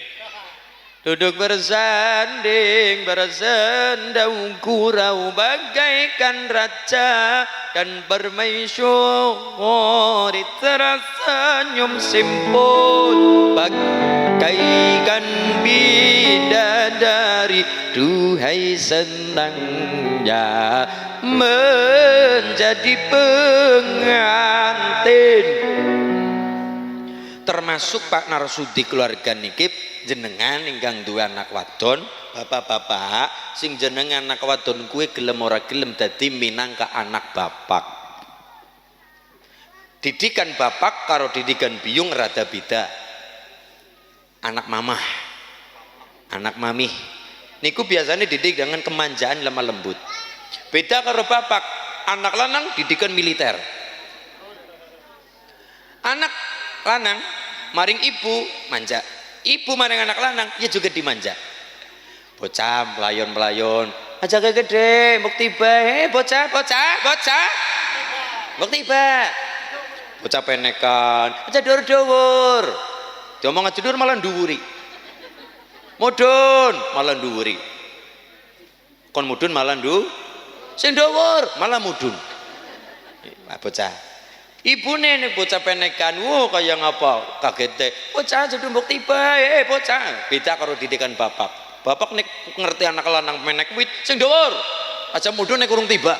Duduk bersanding bersendau gurau bagaikan raja dan permaisuri tersenyum simpul bagaikan bidadari. Duhai senangnya menjadi pengantin. Termasuk Pak Narsudi keluarga niki jenengan ingkang duwe anak wadon, bapak-bapak sing jenengan anak wadon kuwi gelem ora gelem dadi minangka anak bapak. Didikan bapak karo didikan biyung rada beda. Anak mamah, anak mamih niku biasanya didik dengan kemanjaan lemah lembut. Beda karo bapak, anak lanang didikan militer. Anak lanang maring ibu manja, ibu maring anak lanang ya juga dimanja. Bocah melayon-melayon aja gede mbok tiba, bocah mbok tiba, bocah penekan aja dur-dur, diomong aja dur malah nduwuri, mudun malah nduwuri, kon mudun malah sing dhuwur malah mudun. Bocah ibune nek bocah penekan, kaya ngapa kaget bocah aja mbok tiba, bocah. Beda karo didikan bapak. Bapak nek ngerti anak lanang menek wit sing dhuwur aja mudun nek urung tiba.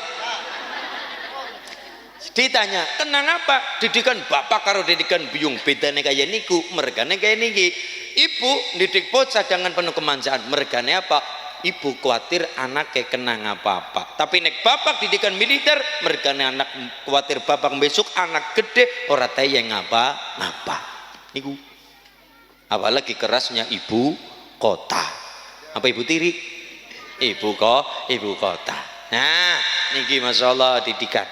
Ditanya kenang apa didikan bapak karo didikan biyung bedane kaya niku, mergane kaya niki. Ibu didik bocah dengan penuh kemanjaan, mergane apa? Ibu khawatir anaknya kenang apa-apa. Tapi nek bapak didikan militer, mergane anak khawatir bapak besok anak gede ora tayang apa-apa. Niku. Apalagi kerasnya ibu kota. Apa ibu tiri? Ibu kota. Nah, niki masyaallah didikan.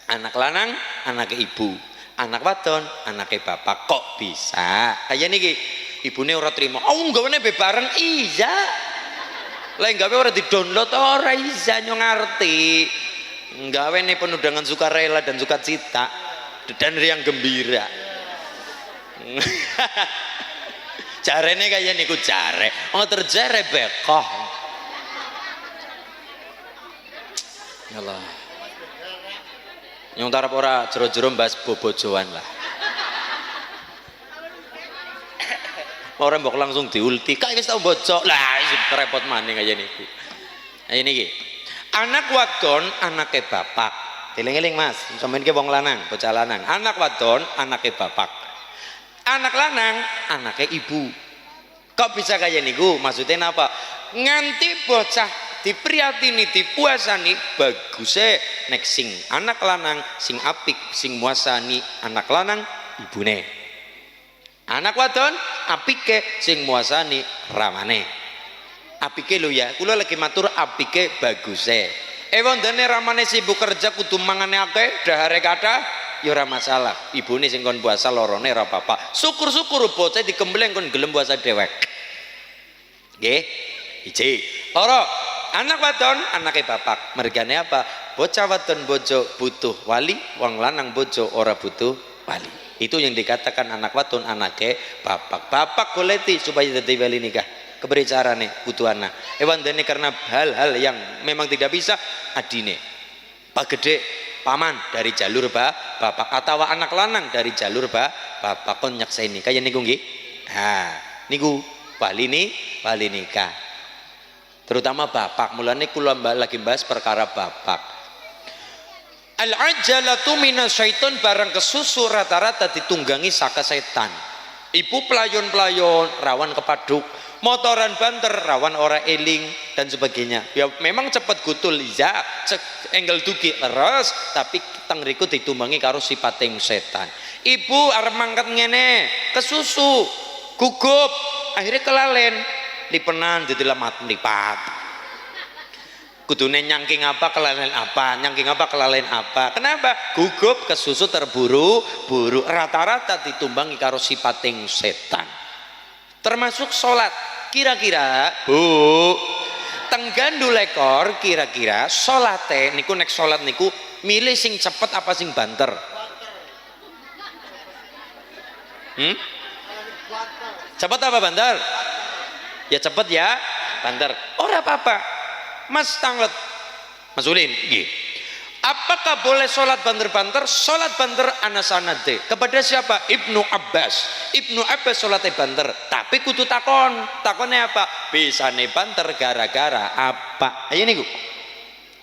Anak lanang, anak ibu. Anak wadon, anaknya bapak. Kok bisa? Kayak niki. Ibune ora trimo. Oh, nggawane bebareng. Iya. Lah gawe ora di-download ora isa nyo ngerti. Nggawe nih penuh dengan sukarela dan sukacita dan riang gembira. Jarene kaya niku jare, terjare bekoh. Yalah. Yang tarap ora jero-jero mbahas bobojoan lah. Orang mbok langsung diulti, kayak wis tau bojok. Lah repot maning kaya niku. Ayo niki. Anak wadon anake bapak. Eling-eling Mas, sampeyan ki wong lanang, bocah lanang. Anak wadon anake bapak. Anak lanang anake ibu. Kok bisa kaya niku? Maksudnya napa? Nganti bocah dipriyatini dipuasani baguse nek sing anak lanang sing apik sing muasani anak lanang ibune. Anak wadon apike sing muasani ramane. Apike lho ya, kula lagi matur apike baguse. Wondene ramane sibuk kerja kudu mangane akeh, dahare kathah ya ora masalah. Ibune sing kon puasa lorone ora apa-apa. Syukur-syukur bocah dikembleng kon gelem puasa dewek. Nggih. Iji. Loro, anak wadon anake bapak. Mergane apa? Bocah wadon bojo butuh wali, wong lanang bojo ora butuh wali. Itu yang dikatakan anak wadon anake bapak. Bapak goleti supaya dadi wali nikah. Keberi carane butuh anak. Wandene karena hal-hal yang memang tidak bisa adine. Pak gede paman dari jalur bapak atau anak lanang dari jalur bapak kon nyakseni kaya niku nggih. Nah, niku wali nikah. Terutama bapak. Mulane kula lagi bahas perkara bapak. Al-ajalatu minasyaiton, barang kesusu rata-rata ditunggangi saka setan. Ibu pelayon-pelayon rawan kepaduk, motoran banter rawan ora eling dan sebagainya. Ya memang cepat gutul ya, enggal dugi leres, tapi teng riku ditumbangi karo sipating setan. Ibu arep mangkat ngene, kesusu, gugup, akhirnya kelalen, lipenan jadi lemat lipat. Kudune nyangking apa kelalen apa, nyangking apa kelalen apa. Kenapa? Gugup kesusu terburu-buru, rata-rata ditumbangi karo sipating setan. Termasuk sholat. Kira-kira Bu tenggandu lekor, kira-kira sholate niku nek sholat niku milih sing cepet apa sing banter? Cepet apa banter? Ya cepet ya banter. Ora apa-apa Mas Tanglet, Mas Ulin, gih. Apakah boleh sholat banter-banter? Sholat banter anasanade. Kepada siapa? Ibnu Abbas. Ibnu Abbas sholatnya banter. Tapi kudu takon. Takonnya apa? Bisane banter gara-gara apa? Ayo nih,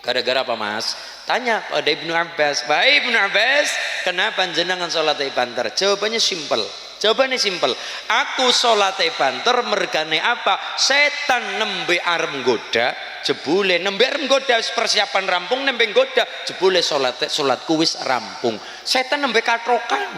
gara-gara apa Mas? Tanya pada Ibnu Abbas. Baik Ibnu Abbas, kenapa jenengan sholatnya banter? Jawabannya simpel. Jawabannya simpel. Aku sholatnya banter mergane apa? Setan nembe arep nggoda, jebule nembe arep nggoda, persiapan rampung nembe nggoda, jebule sholatku wis rampung. Setan nembe katrokan.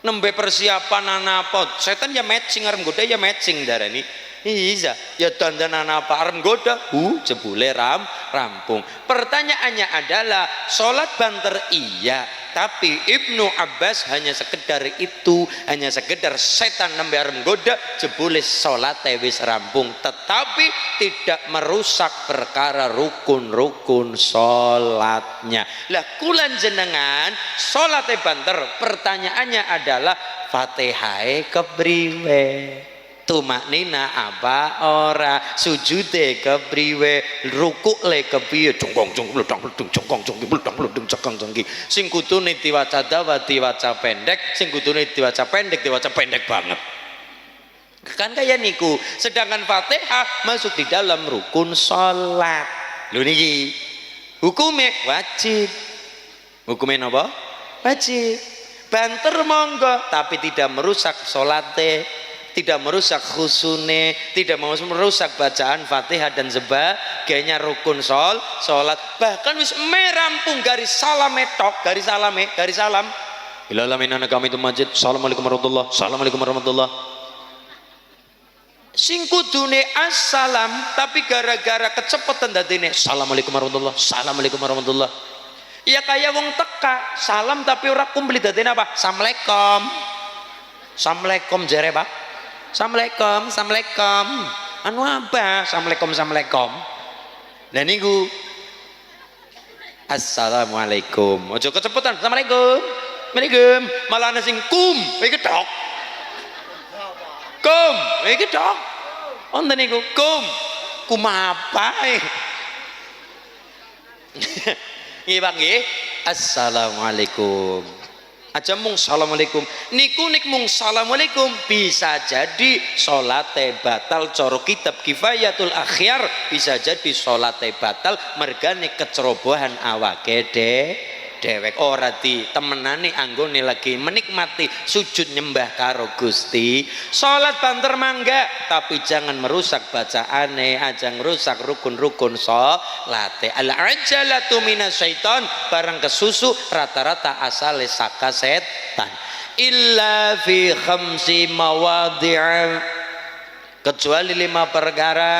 Nembe persiapan apa? Setan ya matching arep nggoda ya matching darani. Iya, ya dandanan apa arep nggoda, jebule rampung. Pertanyaannya adalah sholat banter iya, tapi Ibnu Abbas hanya sekedar itu, hanya sekedar setan nembe arep nggoda jebule sholat wis rampung, tetapi tidak merusak perkara rukun-rukun sholatnya. Lah kulan jenengan sholat banter, pertanyaannya adalah Fatihah kepriwe? Tumaknina apa ora, sujude kepriwe, rukuk le kepiye, jongkong jongkong jongkong jongkong sing kudune diwaca dawa diwaca pendek, sing kudune diwaca pendek banget. Kan kayak niku. Sedangkan Fatihah masuk di dalam rukun sholat. Lho niki hukumnya wajib. Hukumnya apa? Wajib. Banter monggo tapi tidak merusak sholatnya, tidak merusak khusune, tidak merusak bacaan Fatihah dan sebagainya rukun sholat. Bahkan wis merampung garis salam tok, garis salam. Ilalamina kami itu masjid. Assalamualaikum warahmatullah. Assalamualaikum warahmatullah. Sing kudune assalam tapi gara-gara kecepetan dadine Assalamualaikum warahmatullah. Assalamualaikum warahmatullah. Ya kayak wong teka salam tapi ora kumplit dadine apa? Assalamualaikum. Assalamualaikum jare Pak. Assalamualaikum. Anu apa? Assalamualaikum. Lah niku Assalamualaikum. Ojo kecepetan. Assalamualaikum. Assalamualaikum. Malah ana sing kum, iki tok. Kum, iki tok. Wonten niku kum. Kum apa? Nggih, Pak nggih. Assalamualaikum. Aja mung assalamualaikum. Niku nik mung assalamualaikum bisa jadi salate batal cara kitab Kifayatul Akhyar, bisa jadi salate batal mergane kecerobohan awake dewek ora ditemenani anggone lagi menikmati sujud nyembah karo Gusti. Salat banter mangga tapi jangan merusak bacaane, aja merusak rukun-rukun salate. Al ajalatu minasyaiton, barang kesusu rata-rata asale saka setan. Illa fi khamsi mawadhi'a, kecuali 5 perkara.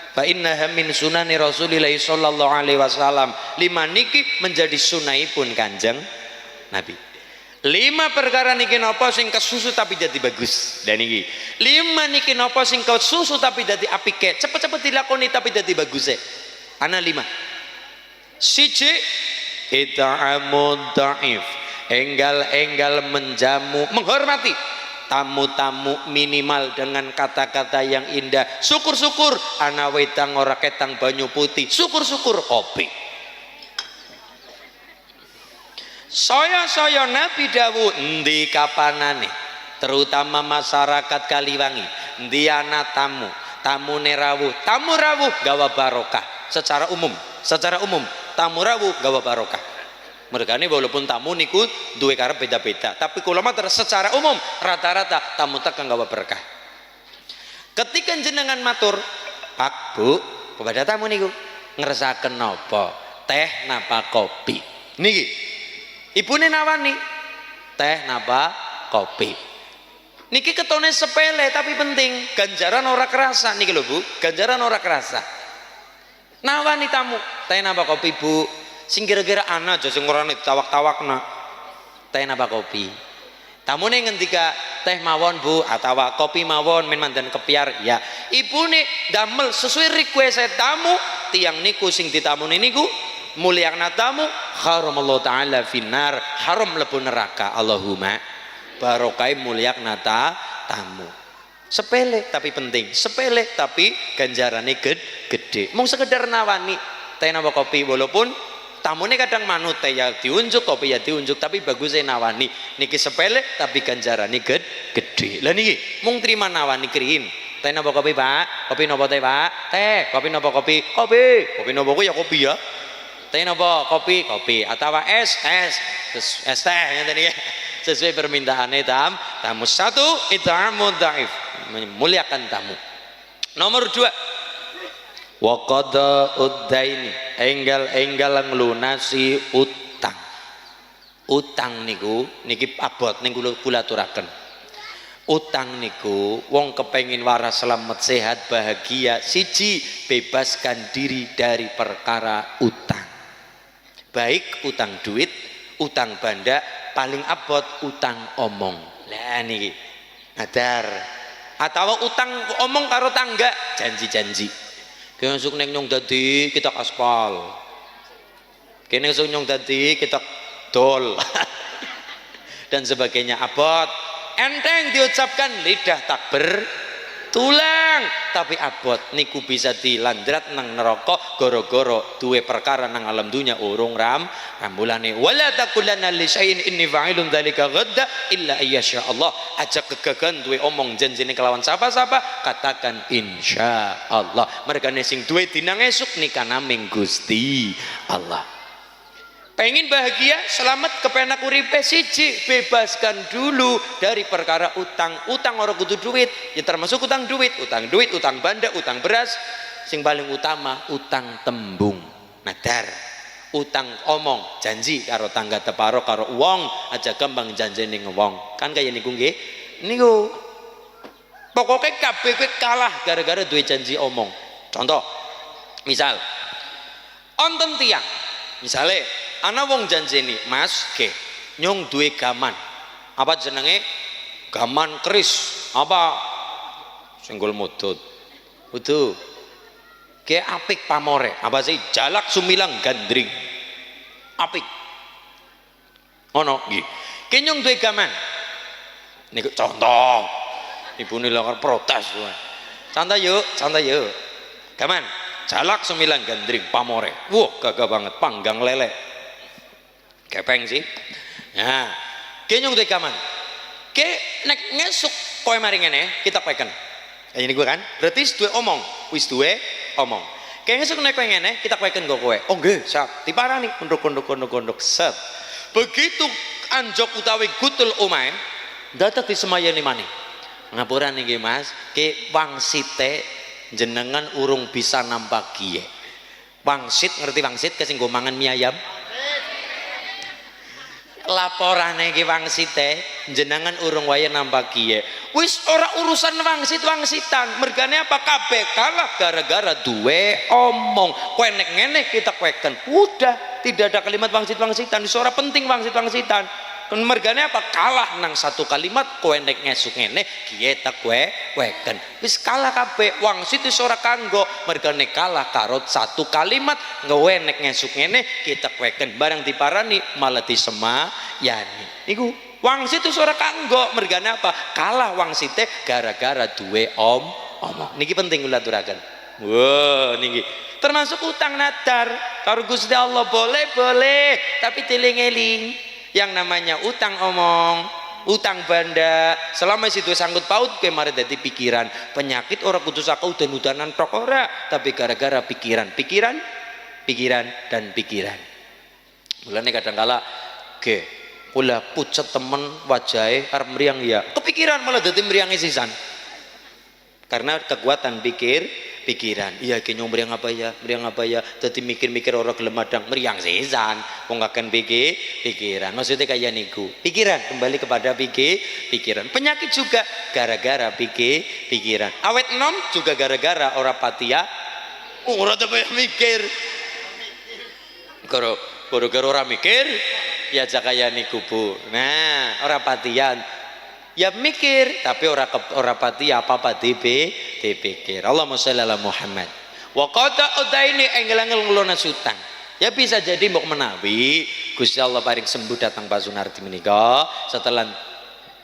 Fa innaha min sunani Rasulillah sallallahu alaihi wasallam. 5 niki menjadi sunahipun Kanjeng Nabi. 5 perkara niki napa sing kesusu tapi jadi bagus. Dan niki 5 niki napa sing kesusu tapi jadi apike, cepet-cepet dilakoni tapi jadi bagus. Ana 5. Siji, ita'amud dhaif, enggal-enggal menjamu, menghormati tamu-tamu minimal dengan kata-kata yang indah. Syukur-syukur ana wedang ora ketang banyu putih, syukur-syukur kopi. Saya Nabi dawuh endi kapanane, terutama masyarakat Kaliwangi, endi ana tamu, tamune rawuh, tamu rawuh gawa barokah. Secara umum tamu rawuh gawa barokah. Mergane walaupun tamu niku duwe karep beda-beda, tapi kula matur secara umum rata-rata tamu tekan gawa berkah. Ketika jenengan matur, Pak Bu, kepada tamu niku ngeresaken napa? Teh napa kopi? Niki. Ibune nawani teh napa kopi. Niki ketone sepele tapi penting, ganjaran ora kerasa niki lho Bu, ganjaran ora kerasa. Nawani tamu, teh napa kopi Bu? Sing kira-kira ana aja sing ora tawak-tawakna. Teh napa kopi? Tamune ngendika teh mawon Bu atau kopi mawon men mandan kepiar ya. Ibune damel sesuai request tamu, tiang niku sing ditamuni niku mulyakna tamu haramallahu taala finnar, haram mlebu neraka. Allahumma barokai mulyakna tamu. Sepele tapi penting, sepele tapi ganjarane gede. Mung sekedar nawani teh napa kopi, walaupun tamune kadang manut teh ya diunjuk, kopi ya diunjuk, tapi bagusnya nawani niki sepele tapi ganjarane gede. Lah niki mung terima nawani krim. Teh napa kopi Pak? Kopi napa teh Pak? Teh. Kopi napa kopi? Kopi. Kopi napa ya kopi ya. Teh napa kopi? Kopi. Atau es teh ngeten iki. Sesuai permintaane tamu. 1 it'amud dhaif, memuliakan tamu. Nomor 2, wa qada'ud daini, enggal-enggal nglunasi utang. Utang niku niki abot ning kula aturaken. Utang niku wong kepengin waras selamat sehat bahagia, siji bebaskan diri dari perkara utang. Baik utang duit, utang banda, paling abot utang omong. Lah niki adar. Atau utang omong karo tangga, janji-janji. Kene esuk ning nyong dadi kita aspal. Kene esuk nyong dadi kita dol. Dan sebagainya abot. Enteng diucapkan, lidah tak bertulang, tapi abot niku bisa dilandrat nang neraka goro-goro duwe perkara nang alam dunya urung ramulane. Wala taqulanna li syai'in inni fa'ilun dzalika ghadda illa ayyasha Allah. Aja kegagan duwe omong janjine kelawan sapa-sapa, katakan insyaallah. Mergane sing duwe dinang esuk nika naming Gusti Allah. Pengen bahagia, selamat kepenak uripe, siji bebaskan dulu dari perkara utang. Utang ora kudu duit, ya termasuk utang duit, utang banda, utang beras. Sing paling utama utang tembung, nadar. Utang omong, janji karo tangga teparo karo wong, aja gampang janjene wong. Kan kaya niku nggih. Niku pokoknya kabeh kowe kalah gara-gara duwe janji omong. Contoh, misal onten tiang, misale ana wong janjeni, Mas, ke nyong duwe gaman. Apa jenenge? Gaman keris. Apa? Senggol mudut. Udu. Ke apik pamore. Apa sih? Jalak sumilang gandring. apik. Ngono nggih. Kenyong duwe gaman. Niku contoh. Ibune lho protes wae. Santai yuk. Gaman. Jalak 9 gandring pamore. Wah, gagah banget panggang lele. Gepeng sih. Nah, kenyong duwe gaman. Ke nek ngesuk kowe mari ngene kita peken. Ini gue kan. Berarti wis duwe omong. Wis duwe omong. Ke ngesuk nek kowe ngene kita peken go kowe. Oh nggih, siap. Diparani kondok set. Begitu anjok utawi gutul omahe dadak disemayani maning. Ngapuran niki Mas, ke wangsite jenengan urung bisa nampak kiye. Wangsit ngerti wangsit ke sing go mangan mie ayam? Laporane iki wangsite jenengan urung waya nampak kiye. Wis ora urusan wangsitan, mergane apa kabeh kalah gara-gara duwe omong. Kowe nek ngene kita kweken. Udah, tidak ada kalimat wangsitan, wis ora penting wangsitan. Mergane apa kalah nang satu kalimat kowe nek ngesuk ngene kiye tak kowe weken wis kalah kabeh wangsit wis ora kanggo mergane kalah karo satu kalimat kowe nek ngesuk ngene kita weken barang diparani malah disemayani iku wangsit wis ora kanggo mergane apa kalah wangsite gara-gara duwe omong niki penting kula aturaken. Wow niki termasuk utang nadar karo Gusti Allah boleh tapi teling-eling. Yang namanya utang omong, utang banda, selama situ sangkut paut kemarin dadi pikiran penyakit orang kudu saka udan-udanan tok ora, tapi gara-gara pikiran. Mulane kadangkala ge kula pucet temen wajahe arep mriyang ya, kepikiran malah dadi mriyange sisan. Karena kekuatan pikiran iya kenyong meriang apa ya jadi mikir-mikir orang gelem madang meriang sesan wong akan pikiran maksudnya kayak niku pikiran kembali kepada pikiran penyakit juga gara-gara pikiran awet enom juga gara-gara orang patia ora banyak mikir gara-gara orang mikir ya jakaya niku Bu nah orang patian ya mikir tapi ora pati apa-apa dipikir. Allahumma sholli ala Muhammad. Wa qata udaini engel-engel ngelona sutang. Ya bisa jadi mbok menawi Gusti Allah paring sembuh datang Pak Sunardi menika setelah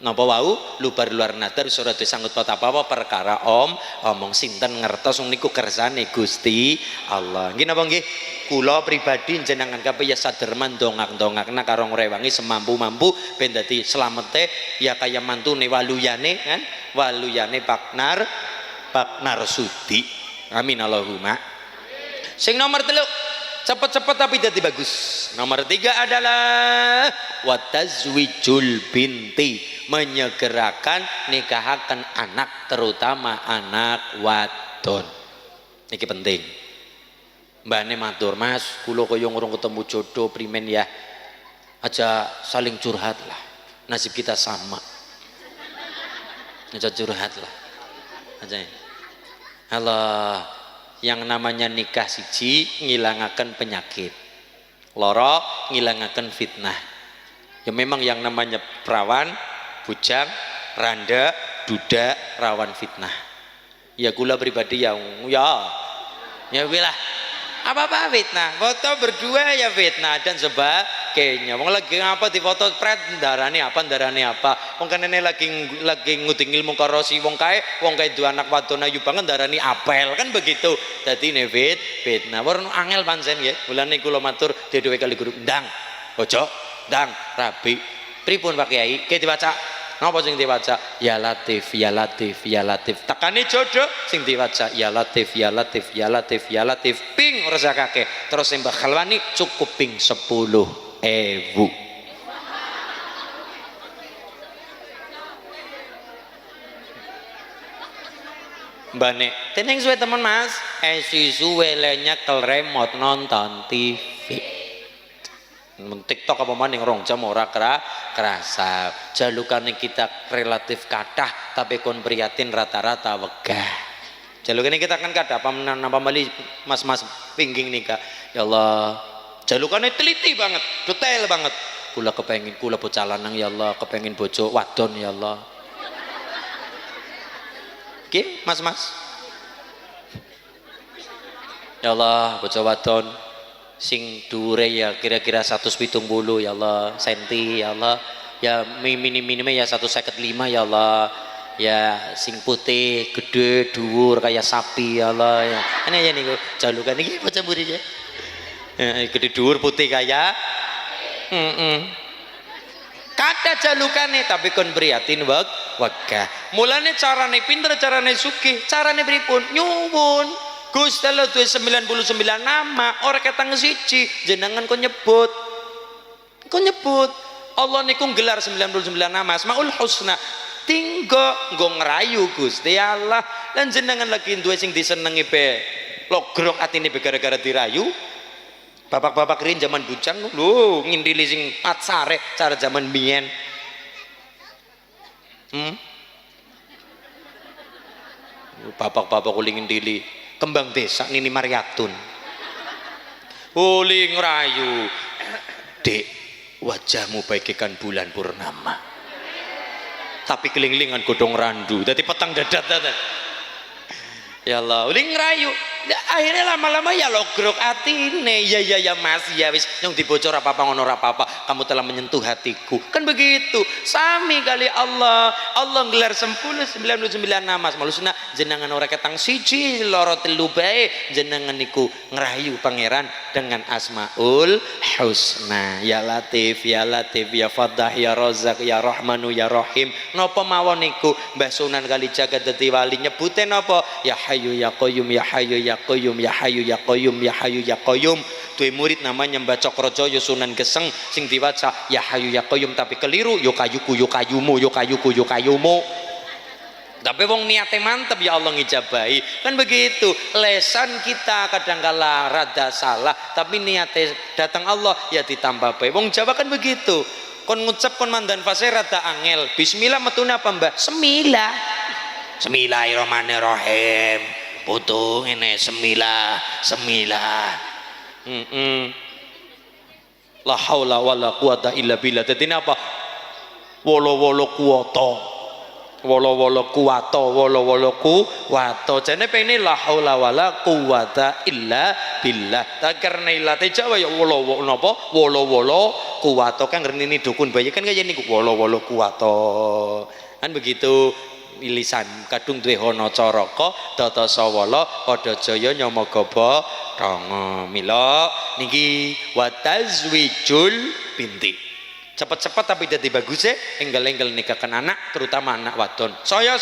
napa wau luar nadar surat disanggut apa-apa perkara omong sinten ngertos niku kersane Gusti Allah. Nggih napa nggih? Kula pribadi jenengan kabeh ya saderman dongak-dongakna karo ngrewangi semampu-mampu ben dadi slamete ya kaya mantune waluyane kan waluyane Pak Sudi. Amin Allahumma. Sing nomor 3 cepet-cepet tapi dadi bagus. Nomor 3 adalah watazwijul binti menyegerakan nikahaken anak terutama anak wadon. Niki penting. Mbane matur Mas kula kaya ngurung ketemu jodoh primen ya aja saling curhat lah nasib kita sama aja curhat lah aja Allah yang namanya nikah siji ngilangaken penyakit loro ngilangaken fitnah ya memang yang namanya perawan bujang randa duda rawan fitnah ya kula pribadi ya wilah apa-apa fitnah foto berdua ya fitnah dan sebagainya wong lagi ngapa di foto pret darane apa wong kanene lagi nguding ilmu karo si wong kae dua anak wadon ayu banget darani apel kan begitu dadi ne fitnah warna angel pancen nggih mulane kula matur dhewe kali guru ndang ojo ndang rabi pripun Pak Kiai ke diwaca napa sing diwaca ya latif tekane jodoh sing diwaca ya latif ping ora sakake terus sing bakal wani cukup ping 10.000 Mbane teneng suwe temen Mas suwe nyekel remote nonton TV TikTok apa maning 2 jam ora kerasa jalukane kita relatif kathah tapi kon prihatin rata-rata wegah jalukane kita kan kathah apa mali mas-mas pingging nikah ya Allah jalukane teliti banget detail banget kula bocah lanang ya Allah kepengin bojo wadon ya Allah nggih mas-mas ya Allah bocah wadon sing dhuwure ya kira-kira 170 ya Allah senti ya Allah, ya minim-minimnya ya 155 ya Allah, ya sing putih gede dhuwur kayak sapi ya Allah ya. Ini ya niku jalukan iki bocah murid ya. Gede dhuwur putih kayak kata jalukane tapi kon prihatin wegah. Mulane carane pinter, carane sugih, carane pripun? Nyuwun. Gusti Allah duwe 99 nama, ora ketang siji, jenengan kon nyebut. Kon nyebut. Allah niku gelar 99 nama Asmaul Husna. Tinggo nggo ngrayu Gusti Allah. Lan jenengan lagi duwe sing disenengi be logrok atine be gara-gara dirayu. Bapak-bapak rin zaman bujang lho ngindili sing patsare cara zaman biyen. Bapak-bapak kuli ngindili kembang desa Nini Mariatun. Uli ngrayu. Dek, wajahmu bagaikan bulan purnama. Tapi keling-kelingan godhong randu. Dadi petang dadat. Ya Allah, uli ngrayu. Akhirnya lama-lama ya logrok atine. Ya Mas, ya wis yang dibocor apa-apa ngono ora apa-apa. Kamu telah menyentuh hatiku. Kan begitu. Sami kali Allah. Allah gelar 99 nama Asmaul Husna. Jenengan ora ketang siji loro telu bae. Jenengan niku ngerayu pangeran dengan Asmaul Husna. Ya Latif, ya Fattah, ya Razzaq, ya Rahmanu, ya Rahim. Napa mawon niku Mbah Sunan Kalijaga dadi wali nyebute napa? Ya Hayyu ya Qayyum, ya Hayyu ya Qayyum, ya Hayyu ya Qayyum, ya Hayyu ya Qayyum. Duwe murid namanya Mbah Cokrojoyo Sunan Geseng sing diwaca ya Hayyu ya Qayyum tapi keliru yo kayuku yo kayumu yo kayuku yo kayumu. Tapi wong niate mantep ya Allah ngijabahi. Kan begitu. Lesan kita kadangkala rada salah tapi niate datang Allah ya ditambah bae. Wong Jawa kan begitu. Kon ngucap kon mandan fase rada angel. Bismillah metune apa Mbah? Semilah. Bismillahirrahmanirrahim. Putu ngene semilah. La haula wala quwata illa billah. Dadi apa? Wolo-wolo kuwato. Jane pene la haula wala quwata illa billah. Tak karena ilate Jawa ya wolo kuwato kan ngene dukun bayi kan kaya niku wolo kuwato. Kan begitu. Lisan kadung duwe hono caraka tata sawala padha jaya nyamagaba ranga. Mila niki wa tazwijul binti. Cepet-cepet tapi dadi bagus enggal-enggal nikahkan anak terutama anak wadon. Saya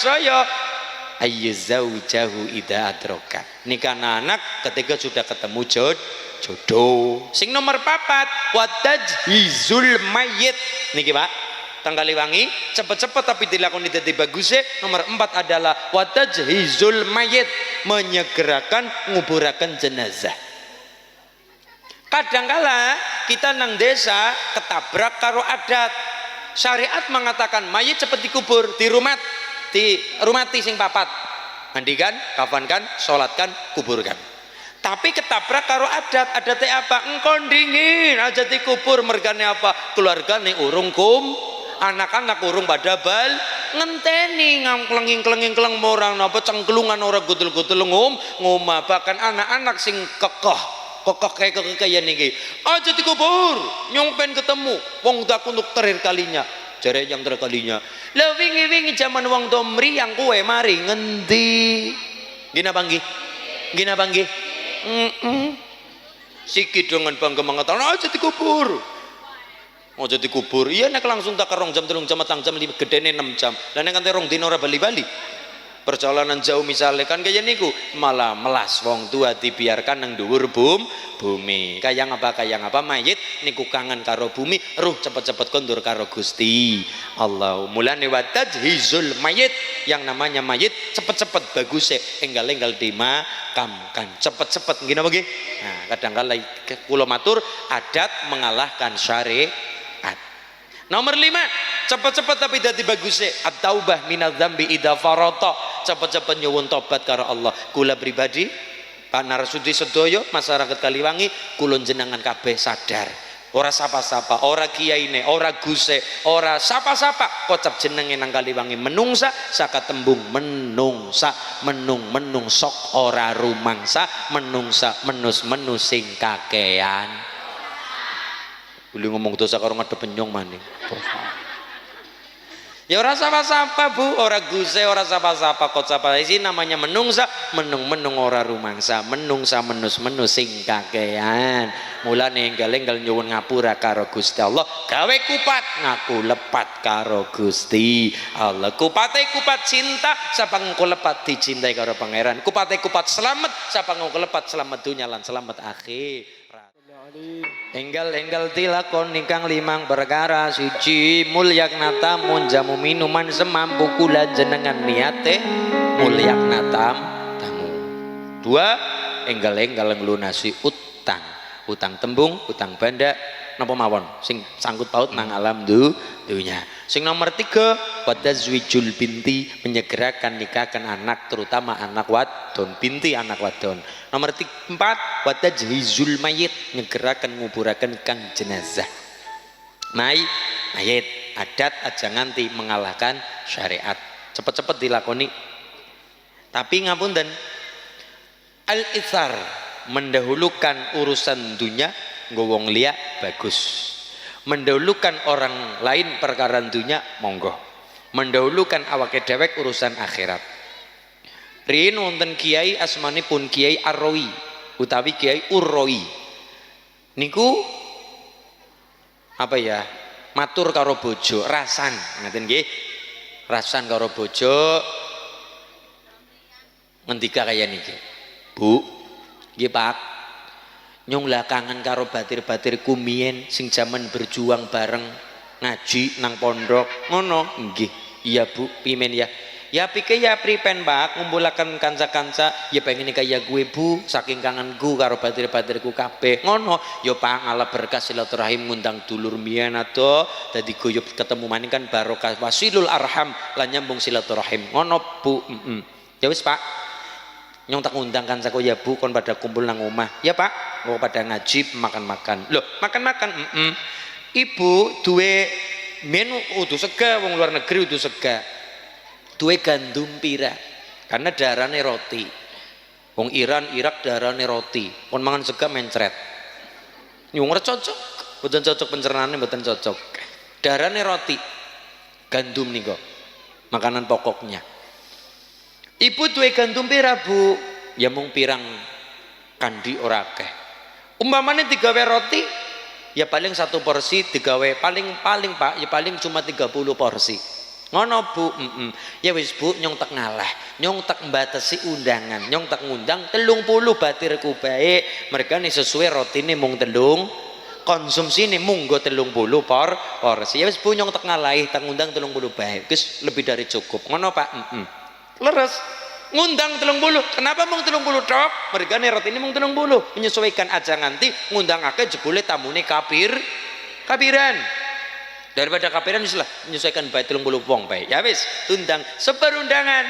ayyuzaujahu ida adraka. Nikah anak ketika sudah ketemu jodoh. Sing nomor 4 wa tajhizul mayyit niki Pak. Tanggali wangi cepet-cepet tapi dilakoni dadi bagus. Nomor 4 adalah watajhizul mayit, menyegerakan nguburakan jenazah. Kadangkala kita nang desa ketabrak karo adat. Syariat mengatakan mayit cepet dikubur, dirumati sing papat. Mandikan, kafankan, sholatkan, kuburkan. Tapi ketabrak karo adatnya apa? Engkau dingin aja dikubur mergane apa? Keluargane urung anak-anak urung pada bal ngenteni klenging orang napa cengklungan ora gutul-gutul ngomah bahkan anak-anak sing kekoh kaya niki aja dikubur nyongpen ketemu wong tak untuk terakhir kalinya jare yang terakhir kalinya lha wingi-wingi jaman wong domri yang kuwe mari ngendi gina panggi sikit dengan bangga mengatakan aja dikubur. Mau jadi kubur, iya nek langsung tak kerong jam 3 jam 4 jam 5 gedene 6 jam. Lah nek rong dino ora bali-bali. Perjalanan jauh misalnya kan kaya niku malah melas wong tua dibiarkan nang dhuwur bumi. Kaya ngapa mayit niku kangen karo bumi, ruh cepet-cepet kondur karo Gusti Allah. Mulane wa tajhizul mayit, yang namanya mayit cepet-cepet bagus enggal-enggal dimakamkan. Cepet-cepet ngene nggih. Nah, kadang-kala kula matur adat mengalahkan syariat. Nomor 5 cepet-cepet tapi dadi bagus at-taubah minadz-dzambi idza farata. Cepet-cepet nyuwun tobat karo Allah. Kula pribadi Pak Narasudi sedaya masyarakat Kaliwangi kula jenengan kabeh sadar ora sapa-sapa, ora kiyaine, ora guse, ora sapa-sapa, kocap jenenge nang Kaliwangi menungsa saka tembung menungsa, menung sok ora rumangsa, menungsa menus sing kakean. Uli ngomong dosa karo ngadep penyong maning. Ya ora sapa-sapa Bu, ora guse, ora sapa-sapa, kocap isi namanya menungsa, menung ora rumangsa, menungsa menus sing kakean. Mulane enggal-enggal nyuwun ngapura karo Gusti Allah, gawe kupat ngaku lepat karo Gusti Allah. Kupate kupat cinta, sapa ngaku lepat dicintai karo pangeran. Kupate kupat selamat, sapa ngaku lepat selamat dunya lan selamat akhir. Enggal tilakon ingkang limang perkara. Siji, mulyakna tamun jamu minuman semampu kula jenengan niate mulyakna tamu. Dua, enggal nglunasi utang tembung, utang banda napa mawon sing sangkut paut nang alam dunya. Sing nomor tiga, wadazwijul binti, menyegerakan nikahkan anak, terutama anak wadon, binti anak wadon. Nomor empat, wadajhizul mayit, nyegerakan nguburakan kang jenazah. Mayit adat aja nganti mengalahkan syariat, cepet-cepet dilakoni. Tapi ngapunten, al-ithar, mendahulukan urusan dunia nggo wong liya bagus. Mendahulukan orang lain perkara dunia monggo. Mendahulukan awake dewek urusan akhirat. Riyin wonten kiai asmanipun Kiai Arrowi utawi Kiai Urroi. Niku apa ya? Matur karo bojo, rasan, ngaten nggih. Rasan karo bojo ngendika kaya niki. Bu, nggih Pak. Nyong lah kangen karo batir-batir kumien sing jaman berjuang bareng ngaji nang pondok ngono. Nggih iya Bu, pimen ya. Ya pikir ya pripen Pak, ngumpulaken kanca-kanca ya pengen kaya gue Bu, saking kangenku karo batir-batirku kabeh ngono. Ya Pak, ngalah berkah silaturahim ngundang dulur miyen ato dadi goyop ketemu maning kan barokah wasilul arham lan nyambung silaturahim ngono Bu. Ya wis Pak, nyong tak ngundang kancaku ya Bu, kon pada kumpul nang omah. Ya Pak, mau pada ngaji makan-makan. Loh, makan-makan. Ibu duwe menu udah sega, wong luar negeri udah sega. Duwe gandum pira, karena darane roti. Wong Iran, Irak darane roti. Kon mangan sega mencret. Nyung ora cocok, mboten cocok pencernaane mboten cocok. Darane roti. Gandum niku. Makanan pokoknya. Ibu duwe gandum pira Bu? Ya mung pirang kandi ora akeh. Umpamane digawe roti, ya paling satu porsi digawe paling Pak, ya paling cuma 30 porsi. Ngono Bu. Ya wis Bu, nyong tak ngalah, nyong tak mbatesi undangan, nyong tak ngundang 30 batirku baik. Mereka nih sesuai rotine mung telung, konsumsine mung nggo 30 porsi. Ya wis Bu, nyong tak ngalahi, tak ngundang 30 baik. Wis lebih dari cukup. Ngono Pak. Leres. Ngundang 30. Kenapa mung 30 tok? Mereka nih rotine mung 30. Menyesuaikan aja nganti ngundang akeh jebule tamune kapiran. Daripada kapiran wis lah menyesuaikan bae 30 wong bae. Ya wis, tundang seperundangan.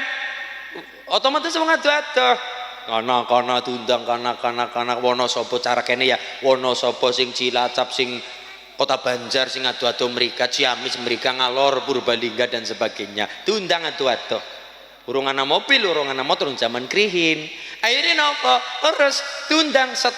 Otomatis wong ado-ado. Kana tundang kana wono sapa cara kene ya. Wono sapa sing Cilacap, sing Kota Banjar, sing ado-ado mrika, Ciamis mrika, Ngalor, Purbalingga dan sebagainya. Tundang ado-ado. Urung ana mobil, urung ana motor zaman krihin. Akhirnya napa? Terus tundang set.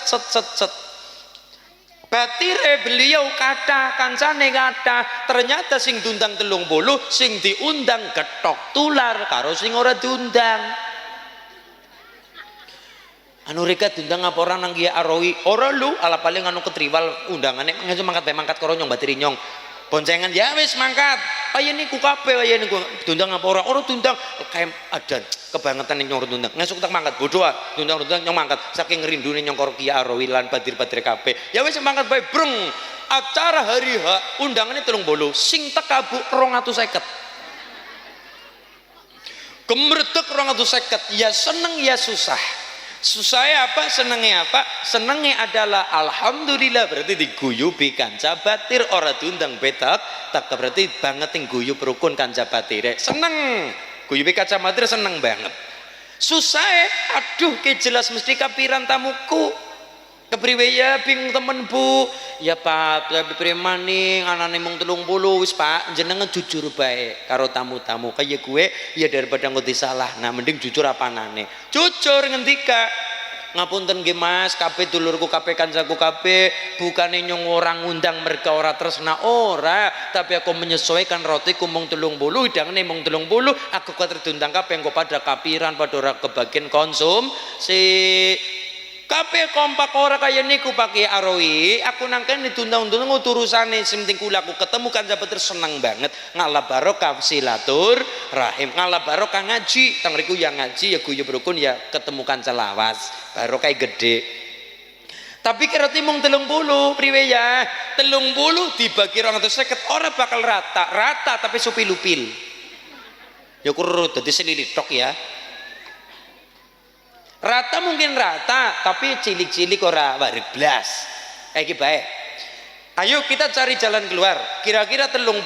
Batire beliau kata kancane kata, ternyata sing diundang 30 sing diundang getok tular karo sing ora diundang. Anu reka diundang apa orang nang Kiai Arrowi? Ora lu, ala paling anu ketriwal undangane mangkat karo nyong batiri nyong. Boncengan ya wis mangkat. Kaya niku kabeh kaya niku diundang apa ora? Ora diundang. Kayak ada kebangetan nyong diundang. Ngesuk tak mangkat bodoh ah. Diundang nyong mangkat. Saking rindune nyong karo Kiai Arrowi lan badir-badir kabeh. Ya wis mangkat bae breng. Acara hari H undangane 30. Sing teka Bu 250. Gemredek 250. Ya seneng ya susah. Susahnya apa? Senengnya apa? Senengnya adalah alhamdulillah berarti diguyubi kanca batir ora diundang betak tak berarti banget yang guyub rukun kanca batire seneng guyubi kanca batir seneng banget. Susahnya aduh ke jelas mesti kapiran tamuku Kepriwe ya bingung temen Bu. Ya Pak, tapi maning anane mung 30 wis Pak, jenengan jujur bae karo tamu-tamu. Kaya gue ya daripada engko disalah. Nah, mending jujur apanane. Jujur ngendika. Ngapunten nggih Mas, kabeh dulurku kabeh kancaku kabeh bukane nyong orang ngundang mereka ora tresna ora, tapi aku menyesuaikan rotiku mung 30, hidangane mung 30, aku kuat diundang kabeh engko pada kapiran pada ora kebagian konsum si kabeh kompak ora kaya niku pakai aroi aku nangkene ditunda-undang uturusane penting kula aku ketemu kan sahabat seneng banget ngalah barokah silatur rahim ngalah barokah ngaji teng riku yang ngaji ya guyub rukun ya ketemu kanca lawas barokah gede tapi kira timung 30 priwe ya 30 dibagi 250 ora bakal rata tapi supil-upil ya kurut dadi selilit tok ya. Rata mungkin rata, tapi cilik-cilik ora warik blas. Kayak baik. Ayo kita cari jalan keluar. Kira-kira 30,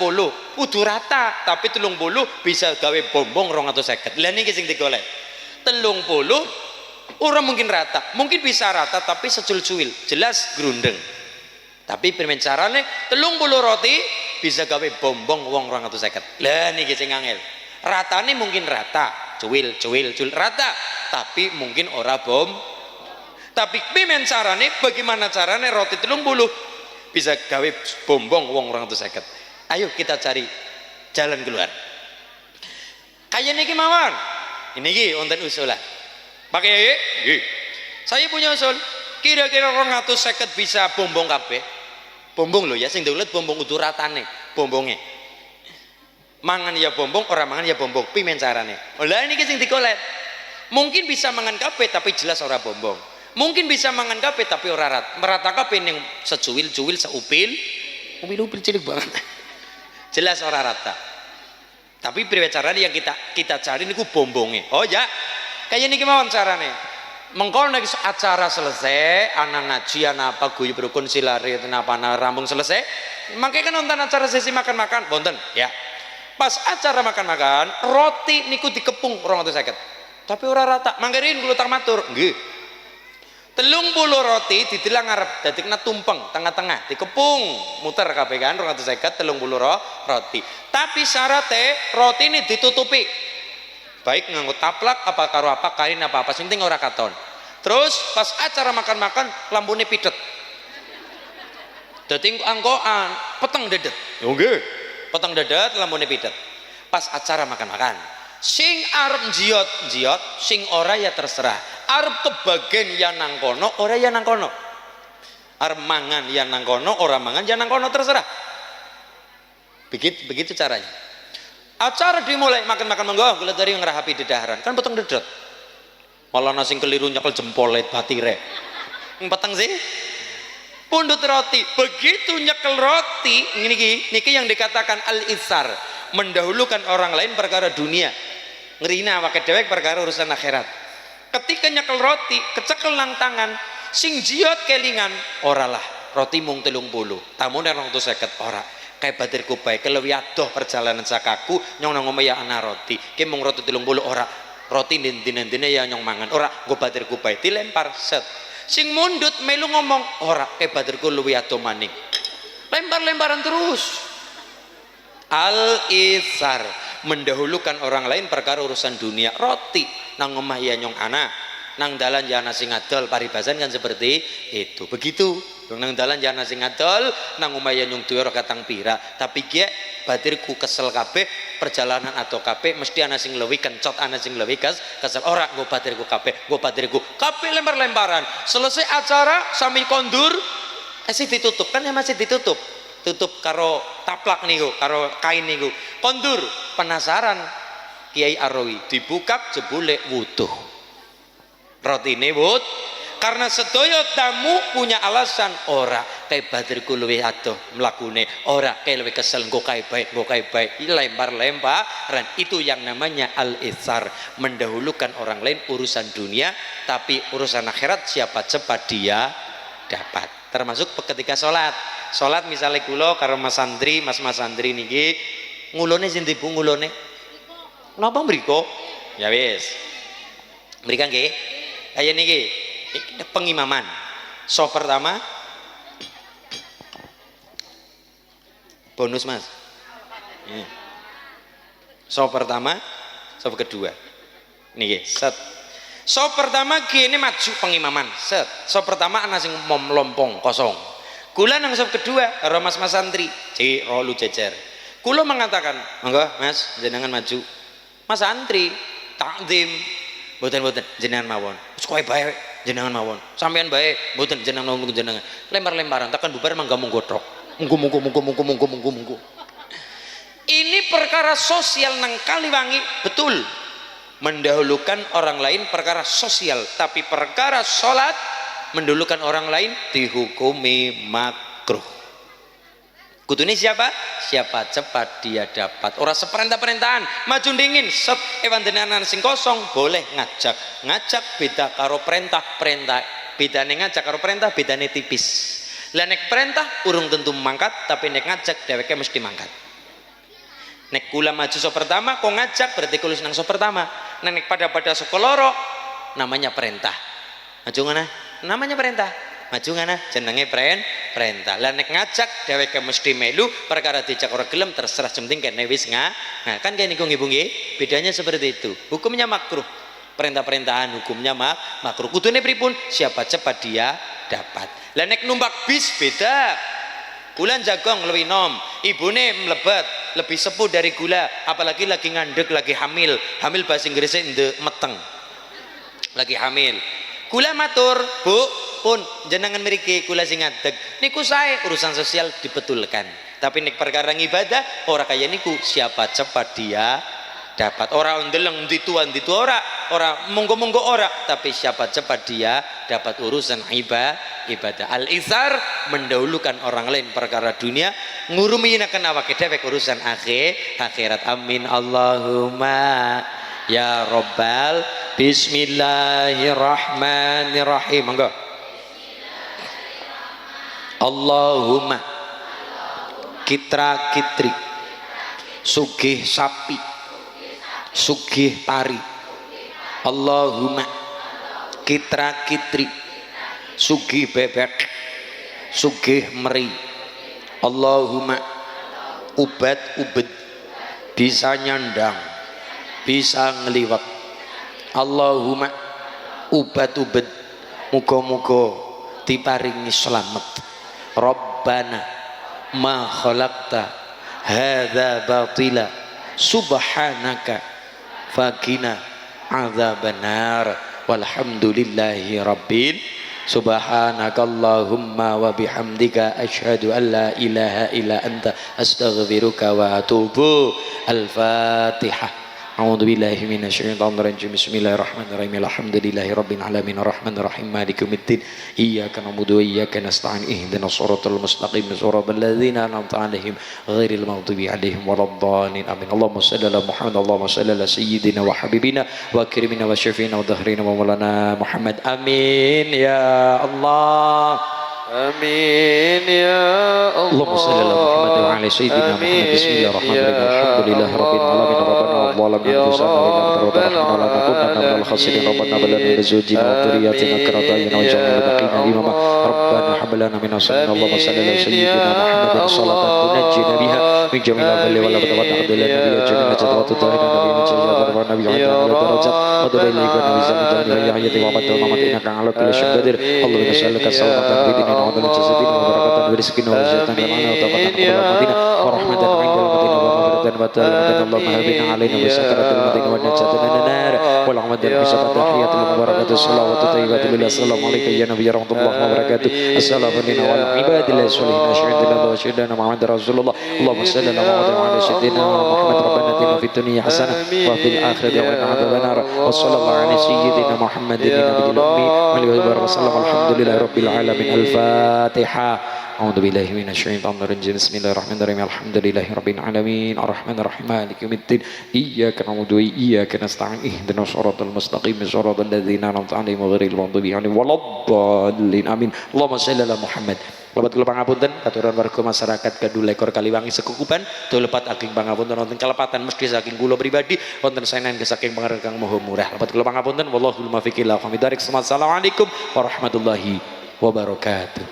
kudu rata, tapi 30 bisa gawe bombong 250. Lah niki sing digolek. 30 ora mungkin rata. Mungkin bisa rata tapi secul-cuil, jelas grundeng. Tapi pirmen carane 30 roti bisa gawe bombong wong 250. Lah niki sing angel. Ratane mungkin rata, cuil rata. Tapi mungkin ora bom. Tapi pimen carane bagaimana carane roti 30 bisa gawe bombong wong 250. Ayo kita cari jalan keluar. Kayak niki mawon. Ini ki wonten usulan. Pakai nggih. Saya punya usul. Kira-kira 250 bisa bombong kabeh. Bombong lho ya sing diulet bombong udur ratane bombonge. Mangan ya bombong, ora mangan ya bombong. Pimen carane? Lah niki sing digolek. Mungkin bisa mangan kabeh tapi jelas ora bombong. Mungkin bisa mangan kabeh tapi ora merata kabeh ning secuil-cuil seupil. Upil-upil cilik banget. Jelas ora rata. Tapi priwe carane yang kita cari niku bombonge. Oh ya. Kayak niki mawon carane. Mengko nek acara selesai, ana ngaji ana apa guyub rukun silare apa rampung selesai, mangke kan nonton acara sesi makan-makan, wonten ya. Pas acara makan-makan, roti niku dikepung 250. Tapi ora rata, mangkerin kula tak matur nggih 30 roti didelang ngarep dadekna tumpeng tengah-tengah dikepung muter kabeh kan 250 30 roti tapi syaratnya roti ini ditutupi baik nganggo taplak apa karo apa kain apa penting ora katon terus pas acara makan-makan lambune pidet dadi angkoan peteng dedet yo nggih peteng dedet lambune pidet pas acara makan-makan sing arep jiot sing ora ya terserah arep kebagian ya nang kono ora ya nang kono arep mangan ya nang kono ora mangan ya nang kono terserah begitu caranya acara dimulai makan-makan monggo kula dari ngerahapi dedaharan kan peteng dedet malah nasi keliru nyekel jempole batire peteng sih pundut roti begitu nyekel roti niki yang dikatakan al-itsar mendahulukan orang lain perkara dunia ngerina pakai dewek perkara urusan akhirat ketika nyekel roti kecekel nang tangan sing jiot kelingan oralah roti mung 30 tamune 250 ora kayak batirku baik kelewi adoh perjalanan sakaku nyong nang omah ya ana roti ki mung roti 30 ora roti dina-dina ya nyong mangan ora nggo batirku baik dilempar set sing mundut melu ngomong ora kayak batirku luwi adoh maning lempar-lemparan terus al-itsar mendahulukan orang lain perkara urusan dunia roti nang omah ya nyong anak nang dalan ya ana sing adol paribasan kan seperti itu begitu nang dalan ya ana sing adol nang omah ya nyong duwe katang pira tapi ki batirku kesel kabeh perjalanan atau kabeh mesti ana sing lewi kencot ana sing lewi kesel ora nggo batirku kabeh lempar-lemparan selesai acara sami kondur masih ditutup kan ya masih ditutup karo taplak niku karo kain niku kondur penasaran Kiai Arwi dibuka jebule wuduh rotine wud karena sedaya tamu punya alasan ora kayak batirku luwih adoh mlakune ora kayak luwih kesel nggo kae baik lempar-lemparan itu yang namanya al-itsar mendahulukan orang lain urusan dunia tapi urusan akhirat siapa cepat dia dapat termasuk ketika sholat misalnya kula karo mas santri niki ngulone sing dibu ngulone napa mriko ya wis mrika nggih kaya niki pengimaman Sop pertama bonus Mas. Iya. Sop pertama, sop kedua. Niki, set. Sop pertama gini maju pengimaman. Set. Sop pertama ana sing mom lompong kosong. Kula nang sop kedua karo mas-mas santri, cek rolu jejer. Kula mengatakan, "Monggo Mas, jenengan maju." Mas santri takdim, mboten-mboten jenengan mawon. Wis kowe bae jenengan mawon. Sampean bae mboten jenengan nunggu jenengan. Lempar-lemparan tekan bubar mangga monggo tok. Munggu. Ini perkara sosial nang Kaliwangi betul. Mendahulukan orang lain perkara sosial, tapi perkara sholat mendahulukan orang lain dihukumi makruh. Kudune siapa? Siapa cepat dia dapat. Orang seperintah-perintahan maju dingin set ewan denanan sing kosong boleh ngajak beda karo perintah bedane ngajak karo perintah bedane tipis. Lah nek perintah urung tentu mangkat, tapi nek ngajak dheweke mesti mangkat. Nek kula maju so pertama kok ngajak berarti kula senang so pertama. Nek pada sekoloro namanya perintah. Maju ngana? Namanya perintah. Maju ngana? Jenenge perintah. Lah nek ngajak dheweke mesti melu perkara dijak ora gelem terserah penting kene wis Nah, kan kene niku nggih Bu nggih. Bedanya seperti itu. Hukumnya makruh. Perintah-perintahan hukumnya makruh. Kudune pripun? Siapa cepat dia dapat. Lah nek numpak bis beda. Bulan jagong lebih nom, ibune mlebet, lebih sepuh dari gula, apalagi lagi ngandek, lagi hamil bahasa Inggrisnya meteng, lagi hamil. Gula matur, Bu, pun jenengan mriki kula sing ngadeg. Niku sae urusan sosial dibetulkan. Tapi nek perkara ibadah ora kaya niku, siapa cepat dia dapat. Ora ndeleng ditu ora monggo-monggo ora, tapi siapa cepat dia dapat urusan ibadah. Al-izar mendahulukan orang lain perkara dunia, nguruminaken awake dhewe urusan akhirat. Amin Allahumma ya Rabbal. Bismillahirrahmanirrahim. Monggo. Allahumma kitra kitri sugih sapi sugih pari. Allahumma kitra kitri sugih bebek sugih meri. Allahumma ubat bisa nyandang bisa ngeliwat. Allahumma ubat muga-muga diparingi selamat. Rabbana ma khalaqta hadza batila subhanaka faqina adzabannar walhamdulillahi rabbil. Subhanakallahumma wa bihamdika asyhadu an la ilaha illa anta astaghfiruka wa atubu. Al-Fatihah. A'udzu billahi minasyaitonir rajim. Bismillahirrahmanirrahim. Alhamdulillahi rabbil alamin arrahmanir rahim maliki yaumiddin. Iyyaka na'budu wa iyyaka nasta'in. Ihdinas siratal mustaqim siratal ladzina an'amta 'alaihim ghairil maghdubi 'alaihim waladdallin. Amin. Allahumma shalli ala Muhammad. Allahumma shalli ala sayyidina wa habibina wa karimina wa syafiina wa dhahrina wa maulana Muhammad. Amin ya Allah. Amin ya Allah. Allahumma shalli ala Muhammad wa ala sayyidina Muhammad. Bismillahirrahmanirrahim. Alhamdulillahi rabbil alamin rabbana ظلمنا أنفسنا وإن لم تغفر لنا لنكونن من الخاسرين ربنا هب لنا من أزواجنا وذرياتنا قرة أعين واجعلنا للمتقين إماما ربنا هب لنا من أنفسنا اللهم صل على سيدنا محمد صلاة تنجينا بها من جميع الأهوال والأبد وتعد لنا بها جميع الأجر وتطهرنا بها من جميع الأضرار والنبي عندنا من الدرجات ودر إليك النبي صلى الله عليه وسلم وعبد الممات إنك على كل شيء قدير اللهم نسألك سلامة بدين وعدل جسدين وبركة ورزق ورزقنا بالمعنى وتوبة قبل المدينة ورحمة عند المدينة ومغفرة وتوبة اللهم هبنا علينا بسكرة المدينة والنجاة من النار والعمد بسبب تحية المباركة الصلاة الطيبة بالله السلام عليك يا نبي رحمة الله وبركاته السلام علينا وعلى عباد الله الصالحين أشهد أن لا إله إلا الله محمد رسول الله اللهم صل على محمد وعلى سيدنا محمد ربنا آتنا في الدنيا حسنة وفي الآخرة وقنا عذاب النار وصلى الله على سيدنا محمد النبي الأمي وعلى وسلم الحمد لله رب العالمين. الفاتحة. أعوذ بالله من الشيطان الرجيم. بسم الله الرحمن الرحيم. الحمد لله رب العالمين الرحمن الرحيم مالك يوم الدين إياك نعبد وإياك نستعين اهدنا الصراط المستقيم صراط الذين أنعمت عليهم غير المغضوب عليهم ولا الضالين آمين. اللهم صل على محمد. Lepat kula pangapunten katuran warga masyarakat Kedul Lekor Kaliwangi Sekukuban lepat aking pangapunten wonten kalepatan mesti saking kula pribadi wonten saenan saking pangaran kang maha murah. Lepat kula pangapunten wallahul muwaffiq ila aqwamit thoriq. Assalamualaikum warahmatullahi wabarakatuh.